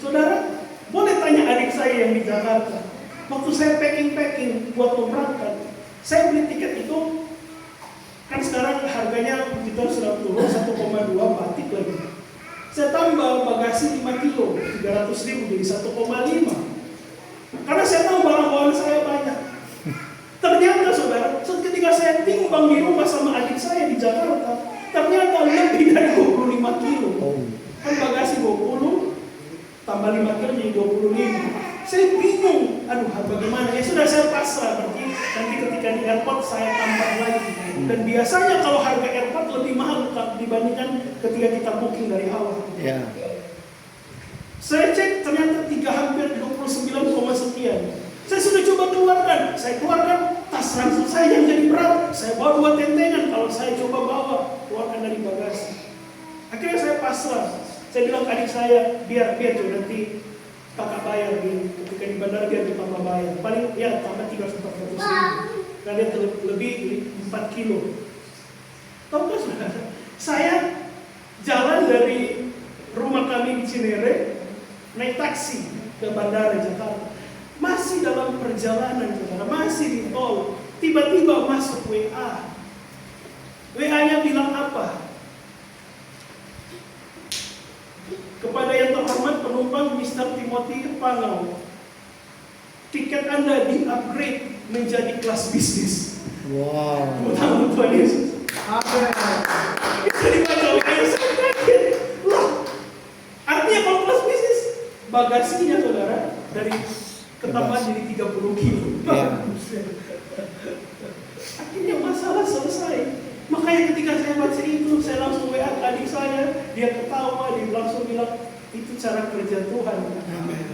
Saudara, boleh tanya adik saya yang di Jakarta. Waktu saya packing buat mau berangkat, saya beli tiket itu kan sekarang harganya kita sudah turun 1,2 batik lagi. Saya tambah bagasi 5 kilo, 300.000 jadi 1,5. Karena saya tahu barang bawaan saya banyak. Ternyata saudara, ketika saya timbang di rumah sama adik saya di Jakarta, ternyata lebih dari 25 kilo. Kan bagasi 20, tambah 5 kilo jadi 25. Saya bingung, aduh bagaimana? Ya sudah saya pasrah, berarti nanti ketika di airport saya tambah lagi. Dan biasanya kalau harga airport lebih mahal dibandingkan ketika kita booking dari awal. Ya. Saya cek ternyata hampir 29, sekian. Saya sudah coba keluarkan. Saya keluarkan tas ransel saya yang jadi berat. Saya bawa 2 tentengan kalau saya coba bawa, keluarkan dari bagasi. Akhirnya saya pasrah. Saya bilang ke adik saya, biar tuh nanti kakak bayar ketika di bandara dia tambah bayar. Paling ya tambah 300-400 ribu. Karena dia lebih 4 kilo. Tahu nggak saudara? Saya jalan dari rumah kami di Cinere naik taksi ke bandara Jakarta. Masih dalam perjalanan saudara, masih di tol. Tiba-tiba masuk WA. WA-nya bilang apa? Kepada yang terhormat penumpang Mr. Timothy Pangau, tiket Anda di-upgrade menjadi kelas bisnis. Wow. Tahu Tuhan Yesus. Amin. Bisa dibaca WA-nya, saya kaget. Loh, artinya kalau kelas bisnis, bagasinya saudara dari ketambahan jadi 30 kilo. Ya. Akhirnya masalah selesai. Makanya ketika saya baca itu, saya langsung WA ke adik saya, dia ketawa, dia langsung bilang, itu cara kerja Tuhan. Amin.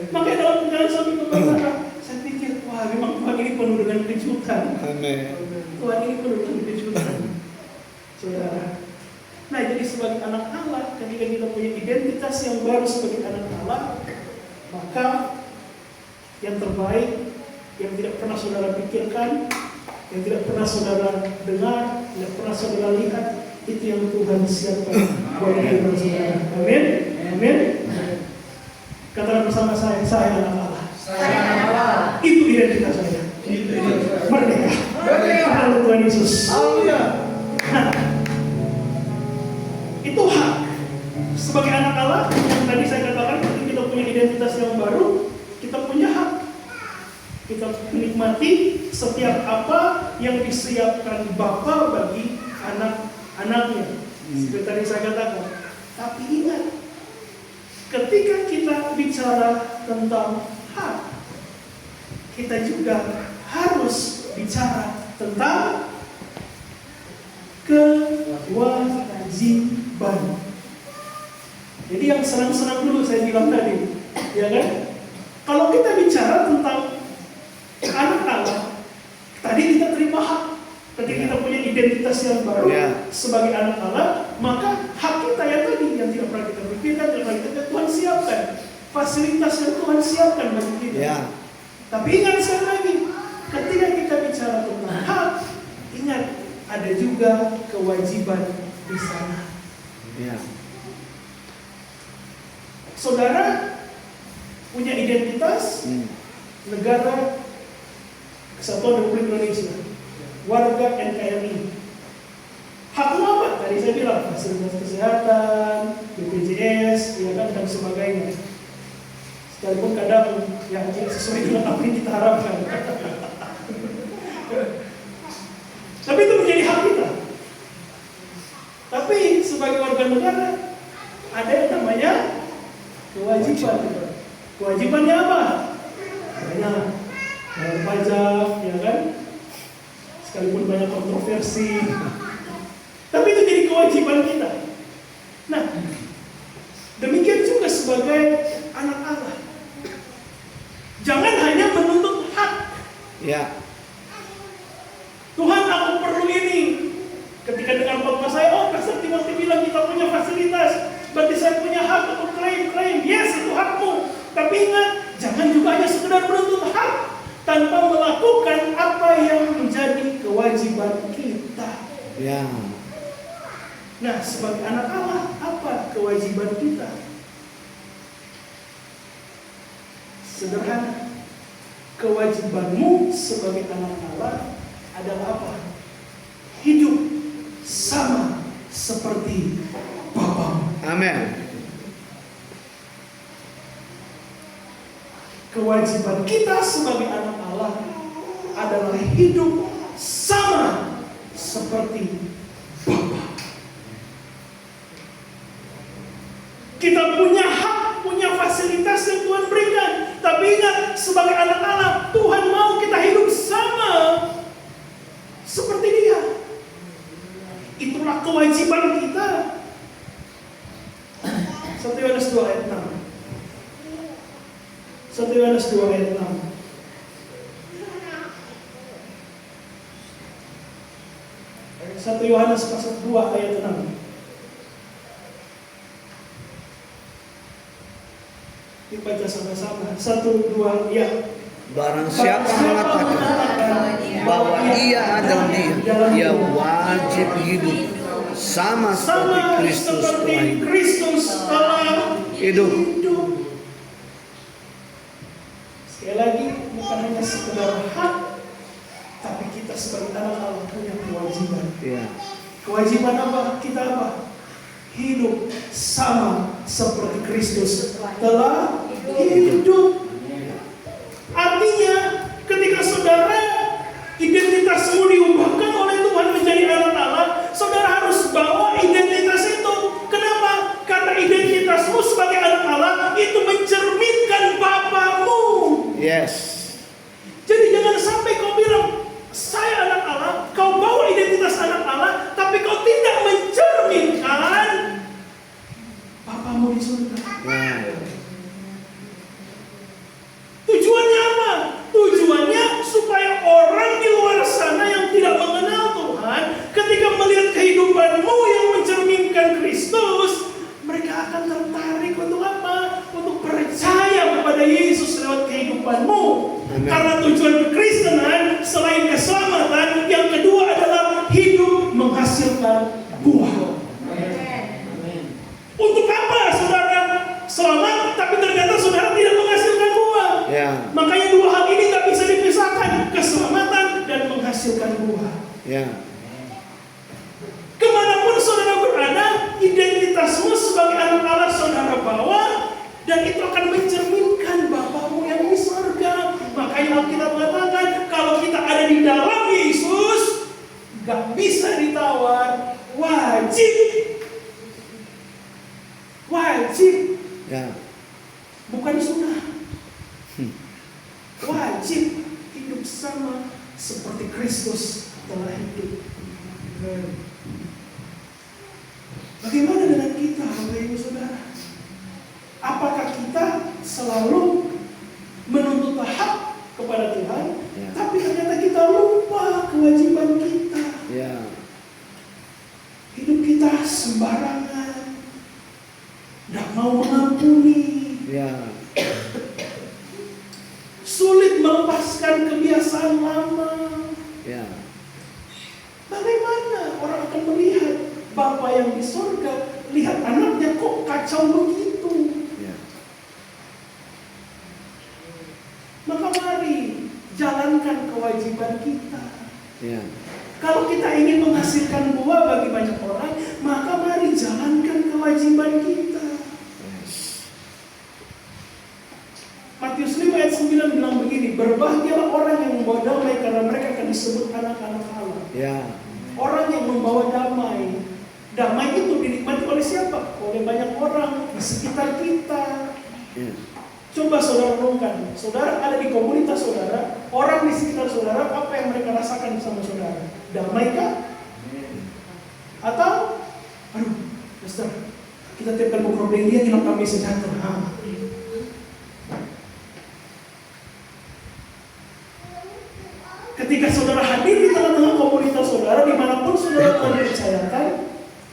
Makanya dalam perjalanan sampai ke bandara, saya pikir, wah memang Tuhan ini penuh dengan kejutan. Amin. Tuhan ini penuh dengan kejutan. Saudara. Nah jadi sebagai anak Allah, ketika kita punya identitas yang baru sebagai anak Allah, maka yang terbaik, yang tidak pernah saudara pikirkan, yang tidak pernah saudara dengar, tidak pernah saudara lihat, itu yang Tuhan siapkan buat kita saudara. Amin. Amin. Katakan bersama saya anak Allah. Saya anak Allah. Itu identitas saya. Merdeka. Haleluya Tuhan Yesus. Haleluya. Nah, itu hak sebagai anak Allah yang tadi saya katakan, ketika kita punya identitas yang baru, kita punya hak. Kita menikmati setiap apa yang disiapkan Bapa bagi anak-anaknya. Seperti tadi saya katakan. Tapi ingat, ketika kita bicara tentang hak, kita juga harus bicara tentang kewajiban. Jadi yang senang-senang dulu saya bilang tadi, ya kan? Kalau kita bicara tentang anak Allah, tadi kita terima hak. Ketika kita punya identitas yang baru sebagai anak Allah, maka hak kita yang tadi yang tidak pernah kita pikirkan, tidak pernah kita Tuhan siapkan. Fasilitas yang Tuhan siapkan bagi kita. Tapi ingat sekali lagi, ketika kita bicara tentang hak, ingat ada juga kewajiban di sana. Saudara punya identitas negara Kesatuan Republik Indonesia, warga NKRI. Hakmu apa? Tadi saya bilang fasilitas kesehatan, BPJS, ya kan, dan sebagainya. Sekalipun kadang yang tidak sesuai dengan apa yang kita harapkan. Tapi itu menjadi hak kita. Tapi sebagai warga negara ada yang namanya Kewajiban. Kewajibannya apa? Banyak. Bayar pajak, ya kan? Sekalipun banyak kontroversi. Tapi itu jadi kewajiban kita. Nah, demikian juga sebagai anak Allah. Jangan hanya menuntut hak. Ya. Tuhan, aku perlu ini. Ketika dengan khotbah saya, oh Pastor Timothy bilang kita punya fasilitas, berarti saya punya hak untuk klaim. Yes, itu hakmu. Tapi ingat, jangan juga hanya sekedar menuntut hak tanpa melakukan apa yang menjadi kewajiban kita. Ya. Nah, sebagai anak Allah, apa kewajiban kita? Sederhana. Kewajibanmu sebagai anak Allah adalah apa? Hidup sama seperti Bapamu. Amin. Kewajiban kita sebagai anak Allah adalah hidup sama seperti Bapa. Kita punya hak, punya fasilitas yang Tuhan berikan. Tapi ingat, sebagai anak Allah, Tuhan mau kita hidup sama seperti Dia. Itulah kewajiban kita. 1 Yohanes 2 ayat 6. 1 Yohanes 2 ayat 6. Satu Yohanes pasal 2 ayat 6. Dibaca sama-sama. 1, 2, ya. Barang siapa mengatakan bahwa ia adalah dia wajib hidup sama seperti Kristus telah hidup. Sekali lagi, bukan hanya sekedar hak, tapi kita sebagai anak Allah punya kewajiban. Ya. Kewajiban apa? Kita apa? Hidup sama seperti Kristus telah hidup. Artinya, ketika saudara identitasmu diubahkan oleh Tuhan menjadi anak Allah, saudara harus bawa identitas itu. Kenapa? Karena identitasmu sebagai anak Allah itu mencerminkan Bapamu. Yes. Jadi jangan sampai kau bilang, saya anak Allah, kau bawa identitas anak Allah, tapi kau tidak mencerminkan Bapamu di surga. Ya. Tujuannya apa? Tujuannya supaya orang di luar sana yang tidak mengenal Tuhan, ketika melihat kehidupanmu yang mencerminkan Kristus, mereka akan tertarik untuk apa? Untuk percaya kepada Yesus lewat kehidupanmu. Amen. Karena tujuan kekristenan selain keselamatan, yang kedua adalah hidup menghasilkan buah. Untuk apa saudara selamat, tapi ternyata saudara tidak menghasilkan buah? Ya. Makanya dua hal ini tak bisa dipisahkan, keselamatan dan menghasilkan buah. Ya. Kemanapun saudara berada, identitasmu sebagai anak Allah saudara bawa, dan itu akan mencerminkan Bapamu yang di surga. Makanya Alkitab mengatakan, kalau kita ada di dalam Yesus, gak bisa ditawar, wajib. Wajib. Ya. Bukan sunnah. Wajib hidup sama seperti Kristus telah hidup. Bagaimana dengan kita, Bapak Ibu Saudara? Apakah kita selalu menuntut hak kepada Tuhan, Ya. tapi ternyata kita lupa kewajiban kita? Ya. Hidup kita sembarangan, tidak mau mengampuni, Ya. sulit melepaskan kebiasaan lama. Ya. Bagaimana orang akan melihat Bapa yang di surga, lihat anaknya kok kacau begitu? Ya. Maka mari jalankan kewajiban kita. Ya. Kalau kita ingin menghasilkan buah bagi banyak orang, maka mari jalankan kewajiban kita. Yes. Matius 5 ayat 9 bilang begini, berbahagialah orang yang membawa damai karena mereka akan disebut anak-anak Allah. Ya. Orang yang membawa damai. Damai itu dinikmati oleh siapa? Oleh banyak orang di sekitar kita. Ya. Coba saudara renungkan, saudara ada di komunitas saudara, orang di sekitar saudara, apa yang mereka rasakan bersama saudara? Damai kah? Atau, aduh, Pastor, kita tiap kali ngobrol dia hilang kami sejahtera. Ketika saudara hadir di tengah-tengah komunitas saudara, dimanapun saudara telah dipercayakan,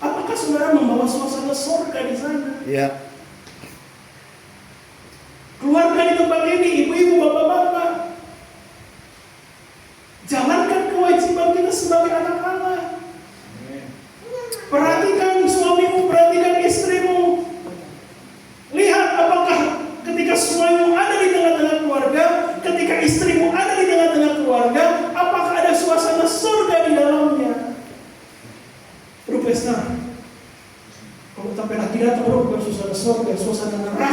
apakah saudara membawa suasana surga di sana? Ya. Keluarga di tempat ini, ibu-ibu, bapak-bapak, jalankan kewajiban kita sebagai anak Allah. Perhatikan suamimu, perhatikan istrimu. Lihat apakah ketika suamimu ada di tengah-tengah keluarga, ketika istrimu ada di tengah-tengah keluarga, apakah ada suasana surga di dalamnya? Aduh, Pastor, kalau sampai lagi datang, bukan suasana surga, suasana neraka.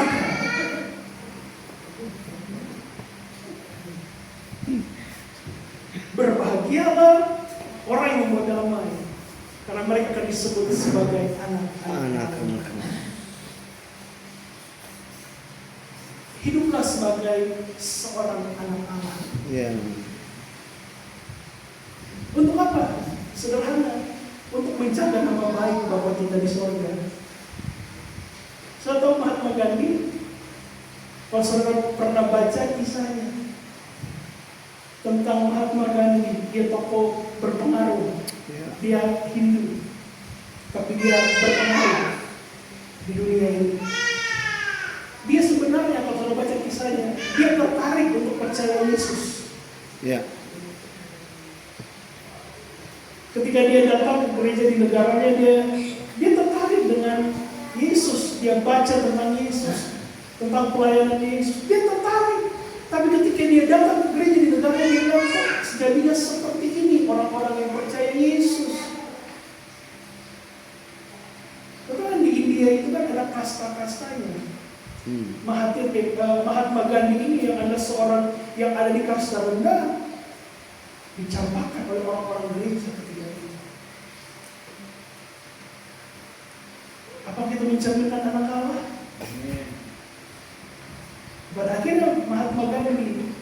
Berbahagialah orang yang membuat damai, karena mereka akan disebut sebagai anak-anak. Hiduplah sebagai seorang anak Allah. Ya. Untuk apa? Sederhana, untuk menjaga nama baik Bapa kita di surga. Saya tahu Mahatma Gandhi, kalau saudara pernah baca kisahnya tentang Mahatma Gandhi, dia tokoh berpengaruh, dia Hindu, tapi dia berpengaruh di dunia ini. Dia sebenarnya kalau saudara baca kisahnya, dia tertarik untuk percaya Yesus. Ya. Ketika dia datang ke gereja di negaranya, dia tertarik dengan Yesus. Dia baca tentang Yesus, tentang pelayanan Yesus. Dia tertarik. Tapi ketika dia datang ke gereja di negaranya, dia bilang, sejadinya seperti ini orang-orang yang percaya Yesus. Karena di India itu kan ada kasta-kastanya. Mahatma Gandhi ini yang adalah seorang yang ada di kasta rendah, dicampakkan oleh orang-orang gereja ketika itu. Apa kita mencerminkan anak Allah? Pada akhirnya Mahatma Gandhi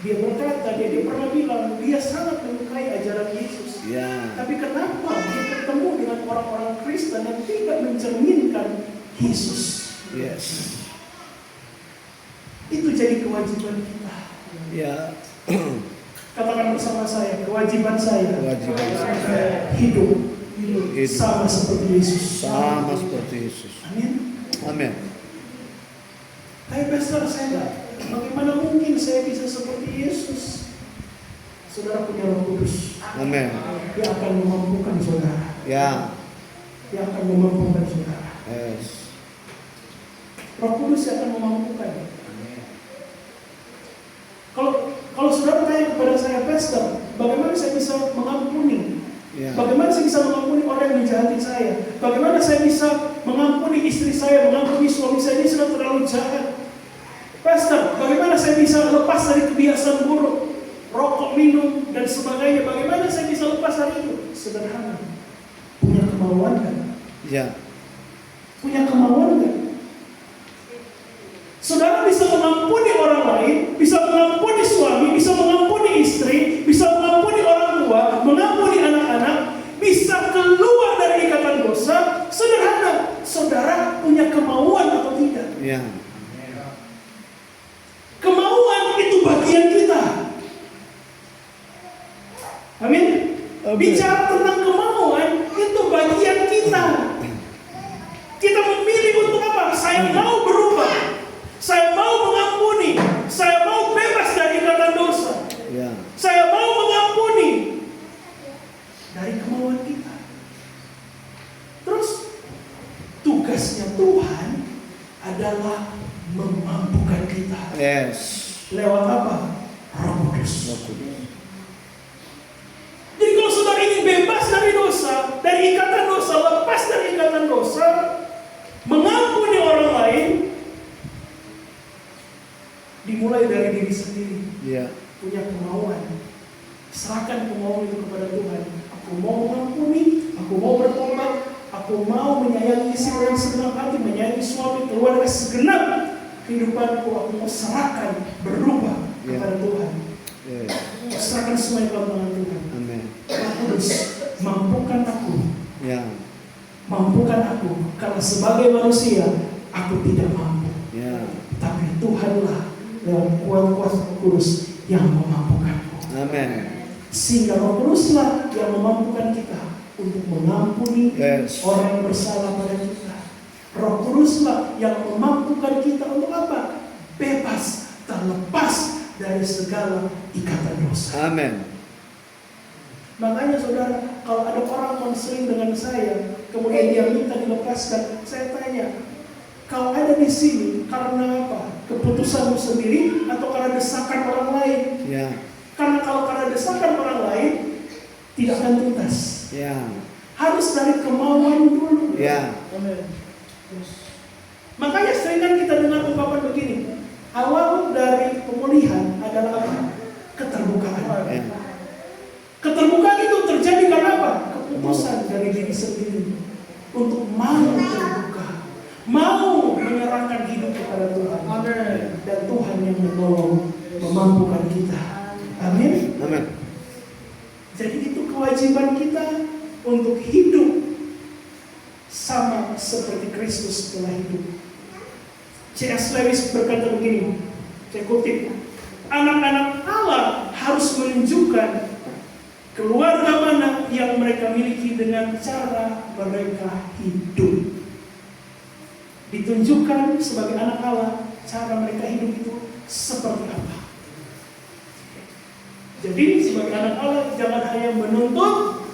dia berkata, dia pernah bilang dia sangat menyukai ajaran Yesus. Ya. Tapi kenapa dia bertemu dengan orang-orang Kristen yang tidak mencerminkan Yesus? Yes. Itu jadi kewajiban kita. Ya. Katakan bersama saya, kewajiban saya. Kewajiban saya. Hidup sama seperti Yesus. Sama seperti Yesus. Amin. Amin. Tapi Pastor, bagaimana mungkin saya bisa seperti Yesus? Saudara punya Roh Kudus. Amin. Dia akan memampukan saudara. Ya. Dia akan memampukan saudara. Yes. Roh Kudus akan memampukan. Kalau saudara tanya kepada saya, Pastor, bagaimana saya bisa mengampuni? Ya. Bagaimana saya bisa mengampuni orang yang menjahati saya? Bagaimana saya bisa mengampuni istri saya, mengampuni suami saya, ini sudah terlalu jahat. Pastor, bagaimana saya bisa lepas dari kebiasaan buruk, rokok, minum, dan sebagainya? Bagaimana saya bisa lepas dari itu? Sederhana. Punya kemauan kan? Ya. Punya kemauan kan? Saudara bisa mengampuni orang lain, bisa mengampuni suami, bisa mengampuni istri, bisa mengampuni orang tua, mengampuni anak-anak, bisa keluar dari ikatan dosa. Sederhana, saudara punya kemauan atau tidak? Ya. Kemauan itu bagian kita. Amin. Bicara tentang kemauan itu bagian kita. Kita memilih untuk apa? Saya mau berubah. Saya mau mengampuni. Saya mau bebas dari ikatan dosa. Ya. Saya mau mengampuni. Dari kemauan kita. Terus tugasnya Tuhan adalah memampukan kita. Yes. Lewat apa? Roh Kudus. Roh Kudus. Jadi kalau saudara ingin bebas dari dosa, dari ikatan dosa, lepas dari ikatan dosa, mengampuni orang lain, dimulai dari diri sendiri. Ya. Punya kemauan. Serahkan kemauan itu kepada Tuhan. Aku mau mengampuni, aku mau bertobat, aku mau menyayangi istri dengan segenap hati, menyayangi suami, keluarga segenap kehidupanku aku mau serahkan, berubah kepada Tuhan. Yes. Serahkan semua dalam tangan Tuhan. Amin. Roh Kudus, mampukan aku. Ya. Mampukan aku, karena sebagai manusia aku tidak mampu. Ya. Tapi Tuhanlah lewat kuasa Roh Kudus yang memampukanku. Amin. Sehingga Roh Kuduslah yang memampukan kita untuk mengampuni Yes. orang yang bersalah pada kita. Roh Kuduslah yang memampukan kita untuk apa? Bebas, terlepas dari segala ikatan dosa. Amin. Makanya saudara, kalau ada orang konseling dengan saya, kemudian dia minta dilepaskan, saya tanya, kau ada di sini karena apa? Keputusanmu sendiri atau karena desakan orang lain? Ya. Karena kalau karena desakan orang lain, tidak akan tuntas. Ya. Harus dari kemauan dulu. Ya. Amin. Makanya seringan kita dengar ungkapan begini, awal dari pemulihan adalah apa? Keterbukaan. Ya. Keterbukaan itu terjadi karena apa? Keputusan dari diri sendiri untuk mau terbuka, mau menyerahkan hidup kepada Tuhan. Amin. Dan Tuhan yang menolong, memampukan kita. Amin. Amin. Jadi itu kewajiban kita untuk hidup sama seperti Kristus telah hidup. C.S. Lewis berkata begini, saya kutip, anak-anak Allah harus menunjukkan keluarga mana yang mereka miliki dengan cara mereka hidup. Ditunjukkan sebagai anak Allah, cara mereka hidup itu seperti apa. Jadi sebagai anak Allah jangan hanya menuntut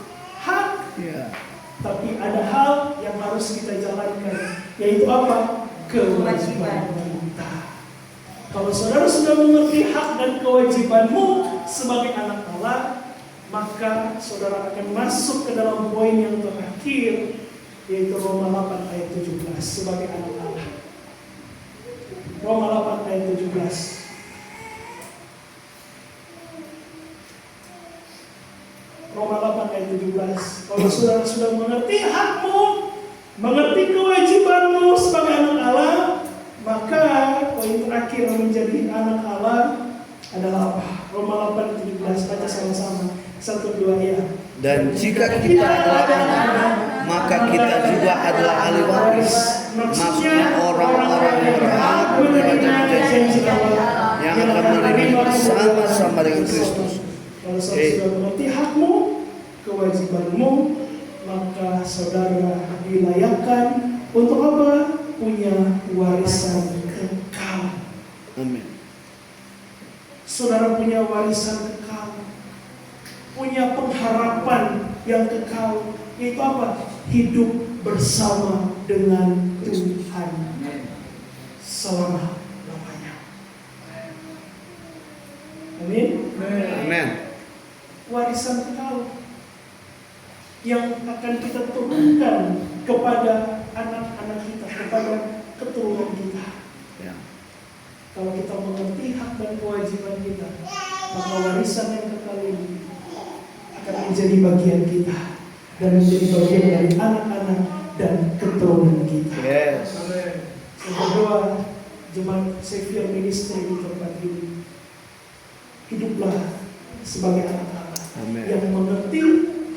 hak, Ya. tapi ada hal yang harus kita jalankan, yaitu apa? Kewajiban kita. Kalau saudara sudah mengerti hak dan kewajibanmu sebagai anak Allah, maka saudara akan masuk ke dalam poin yang terakhir, yaitu Roma 8 ayat 17 sebagai anak Allah. Roma 8 ayat 17. Roma 8 ayat 17. Kalau saudara sudah mengerti hakmu, mengerti kewajibanmu sebagai anak Allah, maka poin terakhir menjadi anak Allah adalah apa? Roma 8 ayat 17. Baca sama-sama. 1, 2 ya. Dan jika kita adalah anak, maka kita juga adalah ahli waris. Maksudnya orang-orang yang berhak menerima janji Allah yang akan menerima bersama-sama dengan Kristus. Kalau saudara sudah mengerti hakmu, kewajibanmu, maka saudara dilayakkan untuk apa? Punya warisan kekal. Amin. Saudara punya warisan kekal, punya pengharapan yang kekal, yaitu apa? Hidup bersama dengan Tuhan selama-lamanya. Amin. Amin. Warisan kekal yang akan kita turunkan kepada anak-anak kita, kepada keturunan kita. Ya. Kalau kita mengerti hak dan kewajiban kita, maka warisan yang kekal ini akan menjadi bagian kita dan menjadi bagian dari anak-anak dan keturunan kita. Yes. Yang kedua, jemaat Savior Ministry di tempat ini, hiduplah sebagai anak Allah Amin. yang mengerti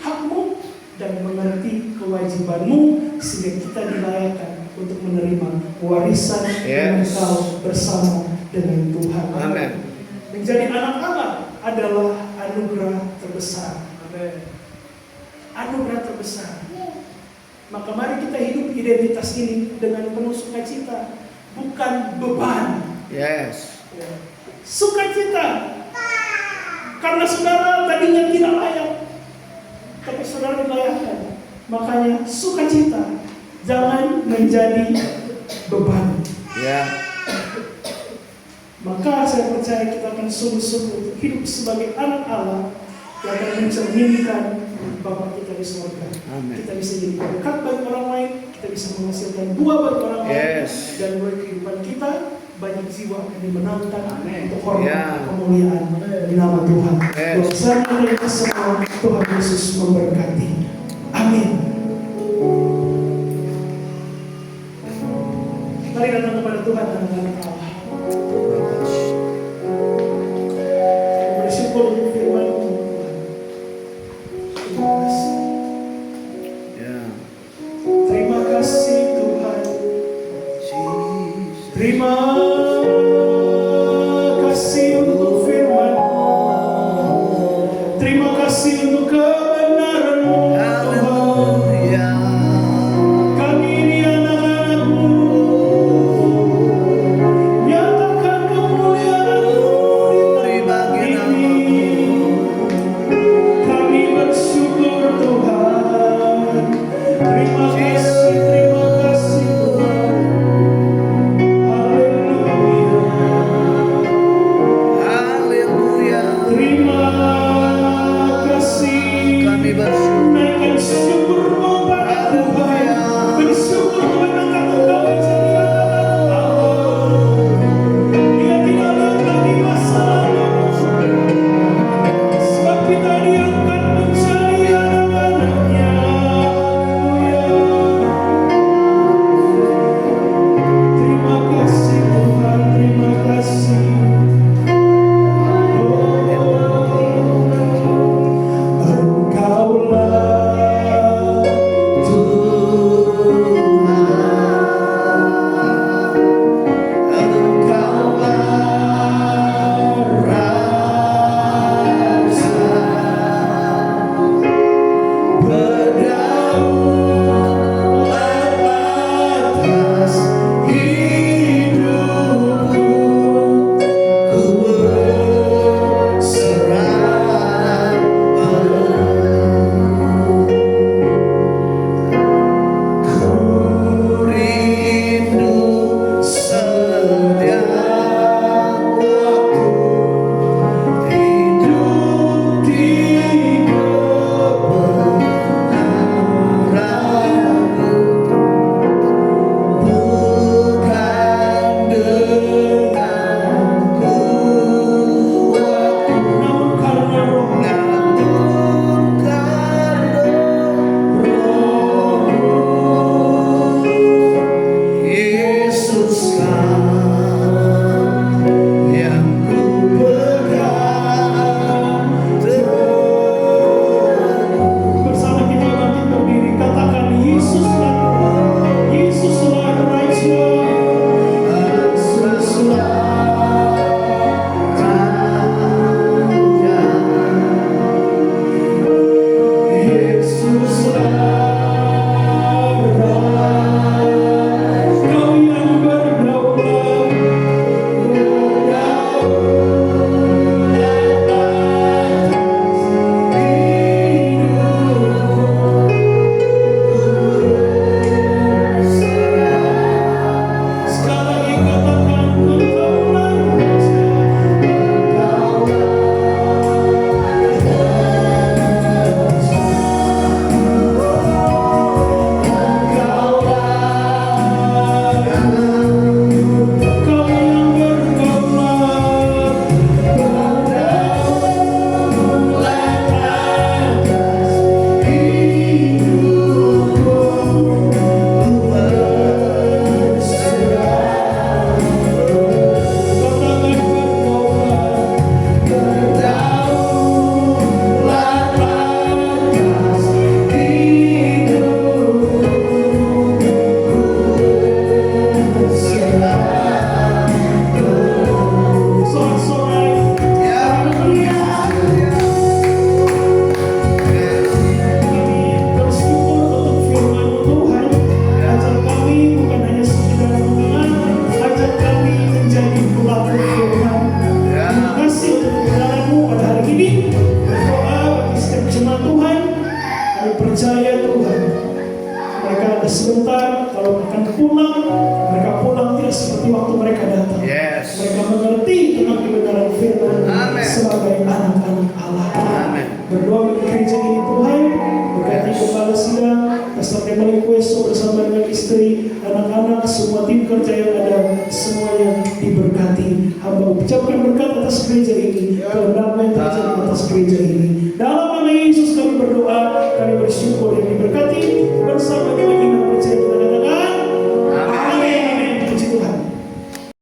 hakmu dan mengerti kewajibanmu, sehingga kita dilayakkan untuk menerima warisan yang Yes. kekal bersama dengan Tuhan. Amin. Menjadi anak Allah adalah anugerah terbesar. Anugerah terbesar. Maka mari kita hidup identitas ini dengan penuh sukacita, bukan beban. Yes. Sukacita. Karena saudara tadinya tidak layak, tapi saudara dilayakkan. Makanya sukacita, jangan menjadi beban. Ya. Maka saya percaya kita akan sungguh-sungguh hidup sebagai anak Allah yang akan mencerminkan Bapa kita di surga. Amin. Kita bisa jadi berkat bagi orang lain, kita bisa menghasilkan buah bagi orang lain, Yes. dan melalui kehidupan kita banyak jiwa yang dimenangkan untuk hormat Ya. kemuliaan di nama Tuhan. Yes. Bersama kita semua, Tuhan Yesus memberkati. Amin. Mari datang kepada Tuhan anak-anak Allah. Bersyukur untuk firman Tuhan. Terima kasih. Ya. Terima kasih Tuhan. Jesus. Terima kasih untuk firman. Terima kasih untuk kebenaran-Mu Tuhan. Haleluya. Kami ini anak-anak-Mu. Nyatakan kemuliaan-Mu di tempat ini. Kami bersyukur Tuhan. Terima kasih Tuhan. Haleluya. Haleluya. Terima kasih. Kami bersyukur. Naikkan syukur-Mu pada Tuhan. Bersyukur Tuhan angkat Engkau menjadi anak-anak Allah. Dia tidak lihat lagi masa lalu, sebab kita diangkat menjadi anak-anak-Nya. Haleluya. Terima kasih Tuhan, terima kasih. Engkaulah Tuhan, Engkaulah Raja, berdaulat atas hidupku, ku berserah ku rindu setiap waktu hidup di kebenaran-Mu, bukan dengan kuatku, namun karena Roh-Mu. Yesuslah yang ku pegang teguh. Bersama kita bangkit berdiri, katakan Yesuslah Tuhan, Yesuslah Raja, Yesuslah Raja, Yesuslah Raja. Kau yang berdaulat atas hidupku, sekali lagi katakan Engkaulah Raja, Kau yang berdaulat atas hidupku, ku berserah. Katakan berdaulat atas hidupku, sorak-sorai. Kami bersyukur untuk firman Tuhan. Ajar kami bukan hanya sekedar mendengar, ajar kami menjadi pelaku firman. Terima kasih untuk kebenaran-Mu pada hari ini. Berdoa bagi setiap jemaat Tuhan. Kami percaya Tuhan, mereka ada sebentar, kalau akan pulang, mereka pulang tidak seperti waktu mereka datang. Yes. Mereka mengerti tentang kebenaran firman Amen. sebagai anak-anak Allah. Amen. Berdoa untuk gereja ini Tuhan, berkati kepala sidang, Pastor Emily Kueso bersama dengan istri, anak-anak, semua tim kerja yang ada, semuanya diberkati. Hamba ucapkan berkat atas gereja ini, kebenaran yang terjadi atas gereja ini. Dalam nama Yesus kami berdoa, kami bersyukur yang diberkati bersama dengan